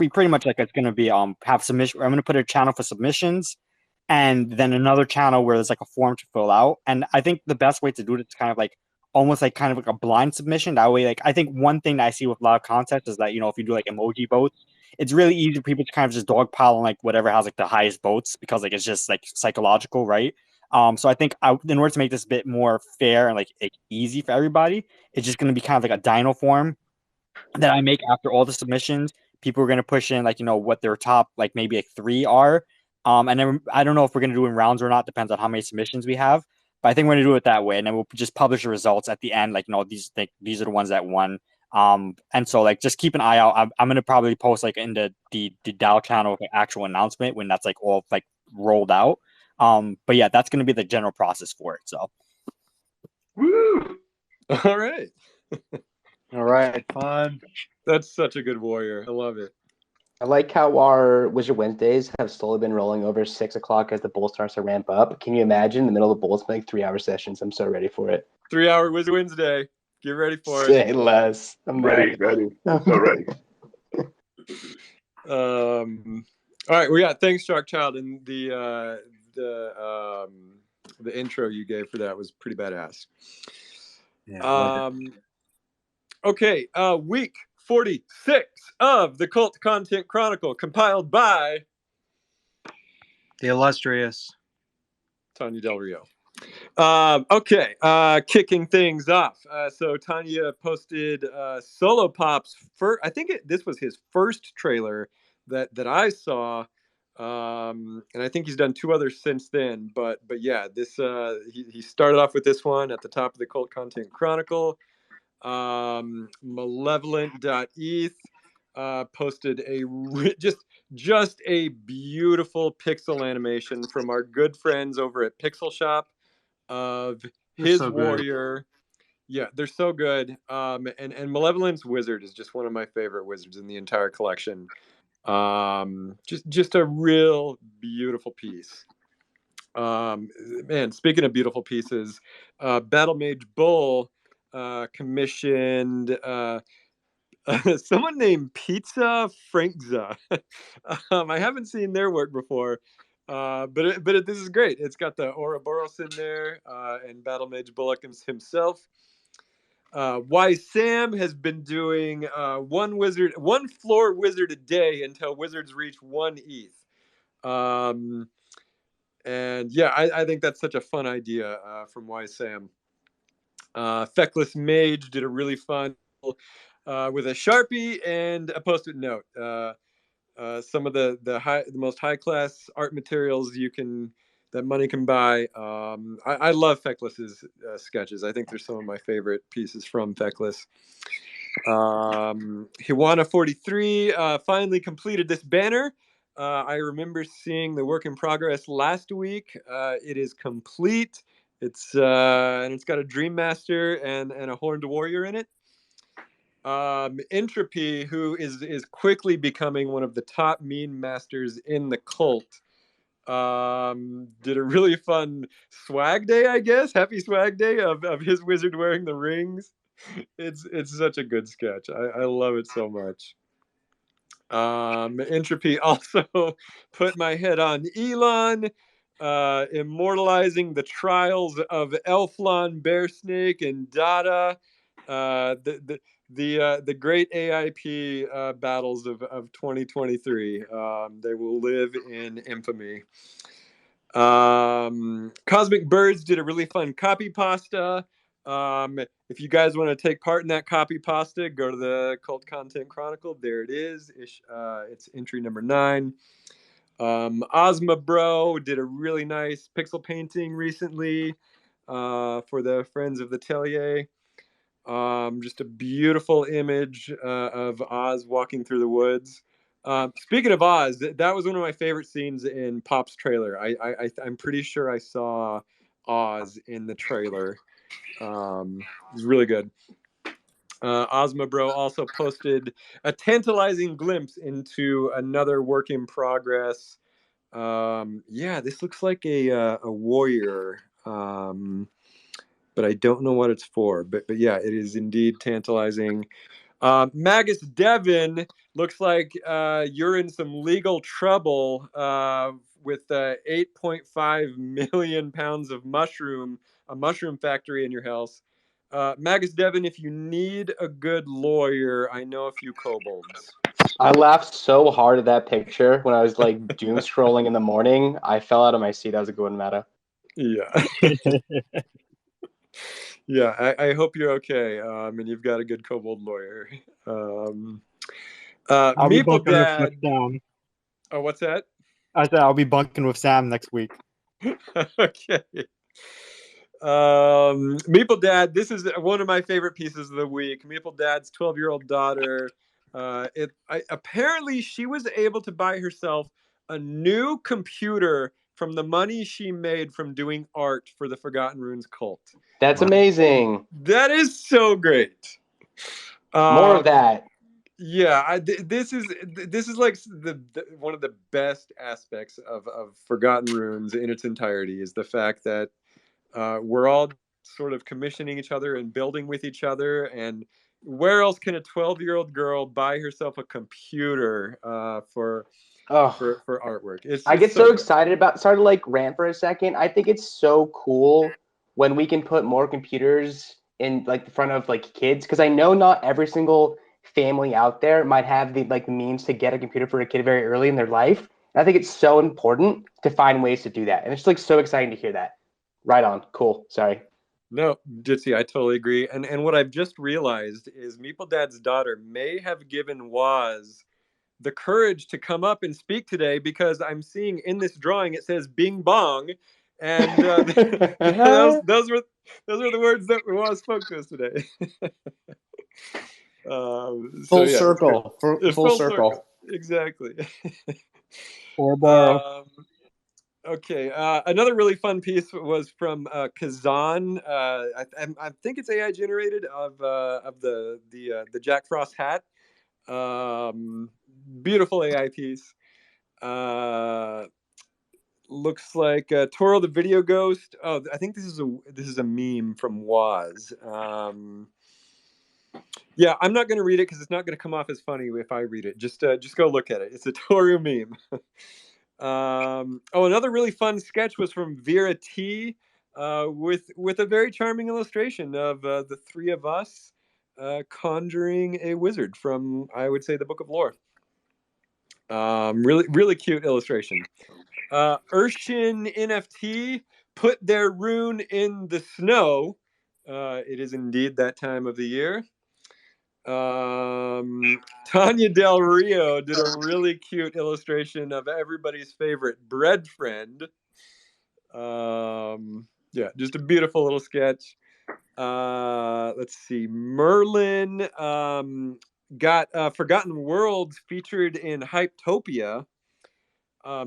pretty much like it's gonna be have submission. I'm gonna put a channel for submissions, and then another channel where there's like a form to fill out. And I think the best way to do it is kind of like almost like kind of like a blind submission. That way, like I think one thing that I see with a lot of contests is that if you do like emoji votes, it's really easy for people to kind of just dogpile on like whatever has like the highest votes because like it's just like psychological, right? So I think in order to make this a bit more fair and like easy for everybody, it's just going to be kind of like a dino form that I make after all the submissions. People are going to push in like what their top like maybe like 3 are, and then I don't know if we're going to do it in rounds or not. Depends on how many submissions we have. But I think we're going to do it that way, and then we'll just publish the results at the end. Like these are the ones that won. And so like just keep an eye out. I'm going to probably post like in the DAO channel an actual announcement when that's like all like rolled out. But yeah, that's going to be the general process for it. So, Woo! All right. All right, fun. That's such a good warrior. I love it. I like how our Wizard Wednesdays have slowly been rolling over 6 o'clock as the bull starts to ramp up. Can you imagine in the middle of the bulls like 3-hour sessions? I'm so ready for it. 3-hour Wizard Wednesday. Get ready for it. Say less. I'm ready. I'm so ready. All right. Well, yeah. Thanks, Sharkchild, and the intro you gave for that was pretty badass. Yeah, Okay. Week 46 of the Cult Content Chronicle, compiled by The illustrious Tanya Del Rio. Okay, kicking things off. So Tanya posted Solopop's first. I think this was his first trailer that I saw, and I think he's done 2 others since then. But yeah, this he started off with this one at the top of the Cult Content Chronicle. Malevolent.eth posted just a beautiful pixel animation from our good friends over at Pixel Shop of his so good. warrior. Yeah, they're so good. And Malevolence Wizard is just one of my favorite wizards in the entire collection. Just a real beautiful piece. Man, speaking of beautiful pieces, Battle Mage Bull commissioned someone named Pizza Frankza. I haven't seen their work before, but this is great. It's got the Ouroboros in there and Battle Mage Bullock himself. Why Sam has been doing one floor wizard a day until wizards reach 1 ETH. And yeah, I think that's such a fun idea from Why Sam. Feckless Mage did a really fun with a Sharpie and a Post-it note. Some of the most high class art materials that money can buy. I love Feckless's sketches. I think they're some of my favorite pieces from Feckless. Hiwana 43 finally completed this banner. I remember seeing the work in progress last week. It is complete. And it's got a Dream Master and a Horned Warrior in it. Entropy, who is quickly becoming one of the top meme masters in the cult, did a really fun swag day, I guess. Happy swag day of his wizard wearing the rings. It's such a good sketch. I love it so much. Entropy also put my head on Elon, immortalizing the trials of Elflon, Bearsnake, and Dotta. The great AIP battles of 2023. They will live in infamy. Cosmic Birds did a really fun copy pasta. If you guys want to take part in that copy pasta, go to the Cult Content Chronicle. There it is. It's entry number 9. Ozma Bro did a really nice pixel painting recently for the Friends of the Tellier. Just a beautiful image of Oz walking through the woods. Speaking of Oz, that was one of my favorite scenes in Pop's trailer. I'm pretty sure I saw Oz in the trailer. It was really good. Ozma Bro also posted a tantalizing glimpse into another work in progress. Yeah, this looks like a warrior. But I don't know what it's for. But yeah, it is indeed tantalizing. Magus Devin, looks like you're in some legal trouble with 8.5 million pounds of a mushroom factory in your house. Magus Devin, if you need a good lawyer, I know a few kobolds. I laughed so hard at that picture when I was like doom scrolling in the morning. I fell out of my seat. That was a good one, Meta. Yeah. Yeah, I hope you're okay, and you've got a good kobold lawyer. I'll be Meeple bunking Dad. with Sam. Oh, what's that? I said I'll be bunking with Sam next week. Okay. Meeple Dad, this is one of my favorite pieces of the week. Meeple Dad's 12-year-old daughter. Apparently, she was able to buy herself a new computer from the money she made from doing art for the Forgotten Runes cult. That's amazing. That is so great. More of that. Yeah, this is like one of the best aspects of Forgotten Runes in its entirety is the fact that we're all sort of commissioning each other and building with each other. And where else can a 12-year-old girl buy herself a computer for artwork? I get so excited about. Sorry to like rant for a second. I think it's so cool when we can put more computers in like the front of like kids, because I know not every single family out there might have the means to get a computer for a kid very early in their life. And I think it's so important to find ways to do that. And it's just like so exciting to hear that. Right on. Cool. Sorry. No, Jitsi, I totally agree. And what I've just realized is Meeple Dad's daughter may have given Waz the courage to come up and speak today, because I'm seeing in this drawing it says "Bing Bong," and those were the words that Waz spoke to us today. Full circle. Full circle. Exactly. Or borrow. Okay, another really fun piece was from Kazan. I think it's AI generated of the Jack Frost hat. Beautiful AI piece. Looks like Toro the Video Ghost. Oh, I think this is a meme from Waz. Yeah, I'm not going to read it because it's not going to come off as funny if I read it. Just go look at it. It's a Toru meme. Another really fun sketch was from Vera T, with a very charming illustration of the three of us conjuring a wizard from, I would say, the Book of Lore. Really cute illustration. Urshin NFT put their rune in the snow. It is indeed that time of the year. Tanya Del Rio did a really cute illustration of everybody's favorite bread friend. Yeah, just a beautiful little sketch. Let's see. Merlin got Forgotten Worlds featured in Hypetopia. I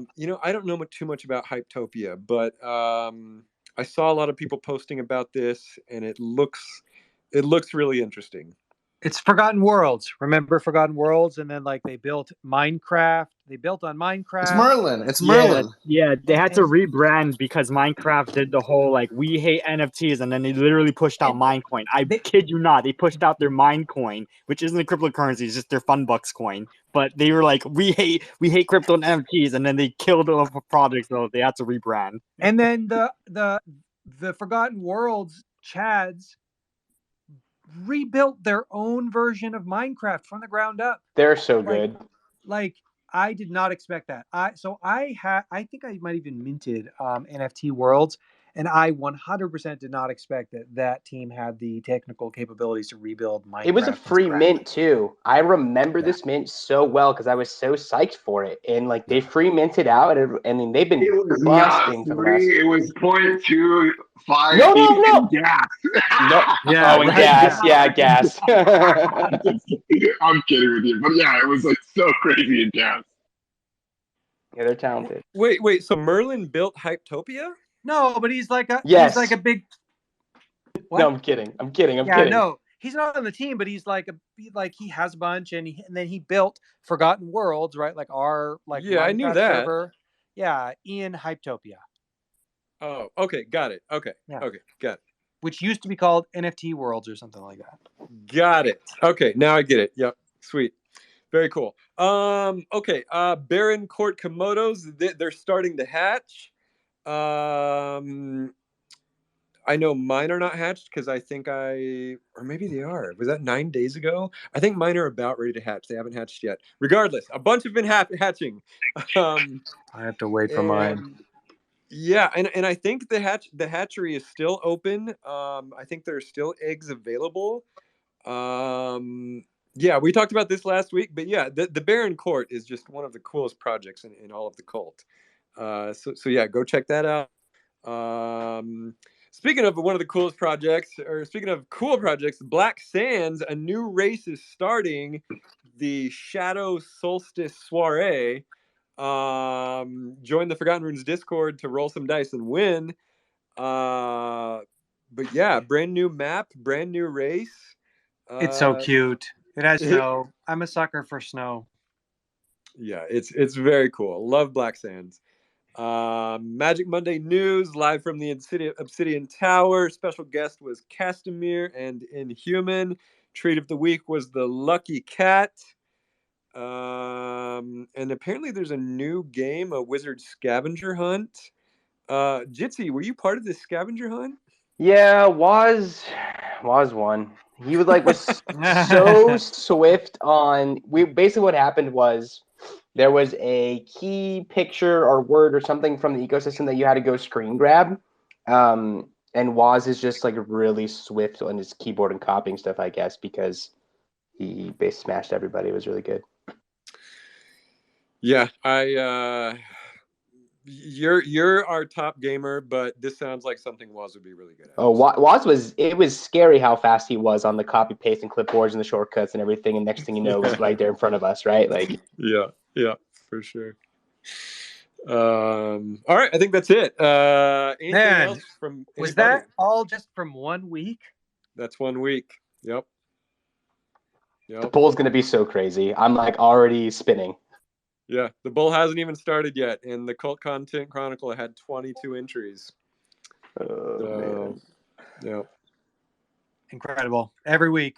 don't know too much about Hypetopia, but I saw a lot of people posting about this, and it looks really interesting. It's Forgotten Worlds. Remember Forgotten Worlds? And then they built Minecraft. They built on Minecraft. It's Merlin. It's Merlin. Yeah, they had to rebrand because Minecraft did the whole we hate NFTs, and then they literally pushed out Minecoin. I kid you not, they pushed out their Minecoin, which isn't a cryptocurrency, it's just their Funbucks coin. But they were like, we hate crypto and NFTs, and then they killed all the projects, so they had to rebrand. And then the Forgotten Worlds Chads rebuilt their own version of Minecraft from the ground up. They're so good. I did not expect that. I think I might even minted NFT Worlds, and I 100% did not expect that team had the technical capabilities to rebuild Minecraft. It was a free mint too. I remember this mint so well because I was so psyched for it, and they free minted out, and they've been busting for the last. It was 0.25 no. gas. No. Yeah, oh, and gas. Yeah, gas. I'm kidding with you, but yeah, it was so crazy in gas. Yeah, they're talented. Wait. So Merlin built Hypetopia? No, but he's like a big. What? No, I'm kidding. I'm kidding. No, he's not on the team, but he's he has a bunch, and then he built Forgotten Worlds, right? Our yeah, I knew that. Server. Yeah, in Hypetopia. Oh, okay, got it. Okay, yeah. Okay, got it. Which used to be called NFT Worlds or something like that. Got it. Okay, now I get it. Yep, sweet. Very cool. Okay, Baron Court Komodos, they're starting to hatch. I know mine are not hatched because I think or maybe they are. Was that 9 days ago? I think mine are about ready to hatch. They haven't hatched yet. Regardless, a bunch have been hatching. I have to wait for mine. Yeah, and I think the hatchery is still open. I think there's still eggs available. Yeah, we talked about this last week, but yeah, the Baron Court is just one of the coolest projects in all of the cult. So yeah, go check that out. Speaking of one of the coolest projects, or speaking of cool projects, Black Sands, a new race is starting, the Shadow Solstice Soiree. Join the Forgotten Runes Discord to roll some dice and win. But yeah, brand new map, brand new race. It's so cute. It has snow. I'm a sucker for snow. Yeah, it's very cool. Love Black Sands. Magic Monday news live from the Obsidian Tower. Special guest was Castamere and Inhuman. Treat of the week was the Lucky Cat. And apparently there's a new game, a Wizard Scavenger Hunt. Jitsi, were you part of this scavenger hunt? Yeah, was one. He was so swift on. Basically what happened was there was a key picture or word or something from the ecosystem that you had to go screen grab. And Waz is just like really swift on his keyboard and copying stuff, I guess, because he base smashed everybody. It was really good. Yeah, you're our top gamer, but this sounds like something Waz would be really good at. Oh, Waz it was scary how fast he was on the copy paste and clipboards and the shortcuts and everything. And next thing you know, it was right there in front of us, right? Like, yeah, for sure. All right, I think that's it. Anything else from anybody? Was that all just from 1 week? That's 1 week. Yep. The poll's gonna be so crazy. I'm like already spinning. Yeah, the bull hasn't even started yet, and the Cult Content Chronicle had 22 entries. Man. Yeah. Incredible. Every week.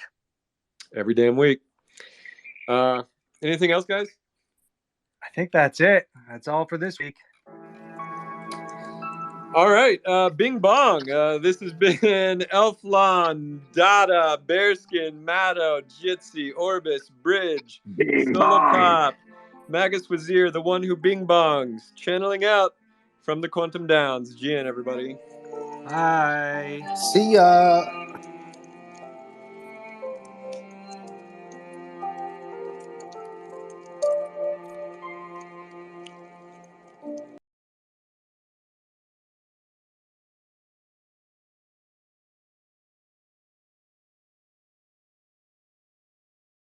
Every damn week. Anything else, guys? I think that's it. That's all for this week. All right, Bing Bong. This has been Elflon, Dotta, Bearskin, Matto, Jitsi, Orbis, Bridge, Solopop, Magus Wazir, the one who Bing Bongs, channeling out from the Quantum Downs. Gian, everybody. Bye. See ya.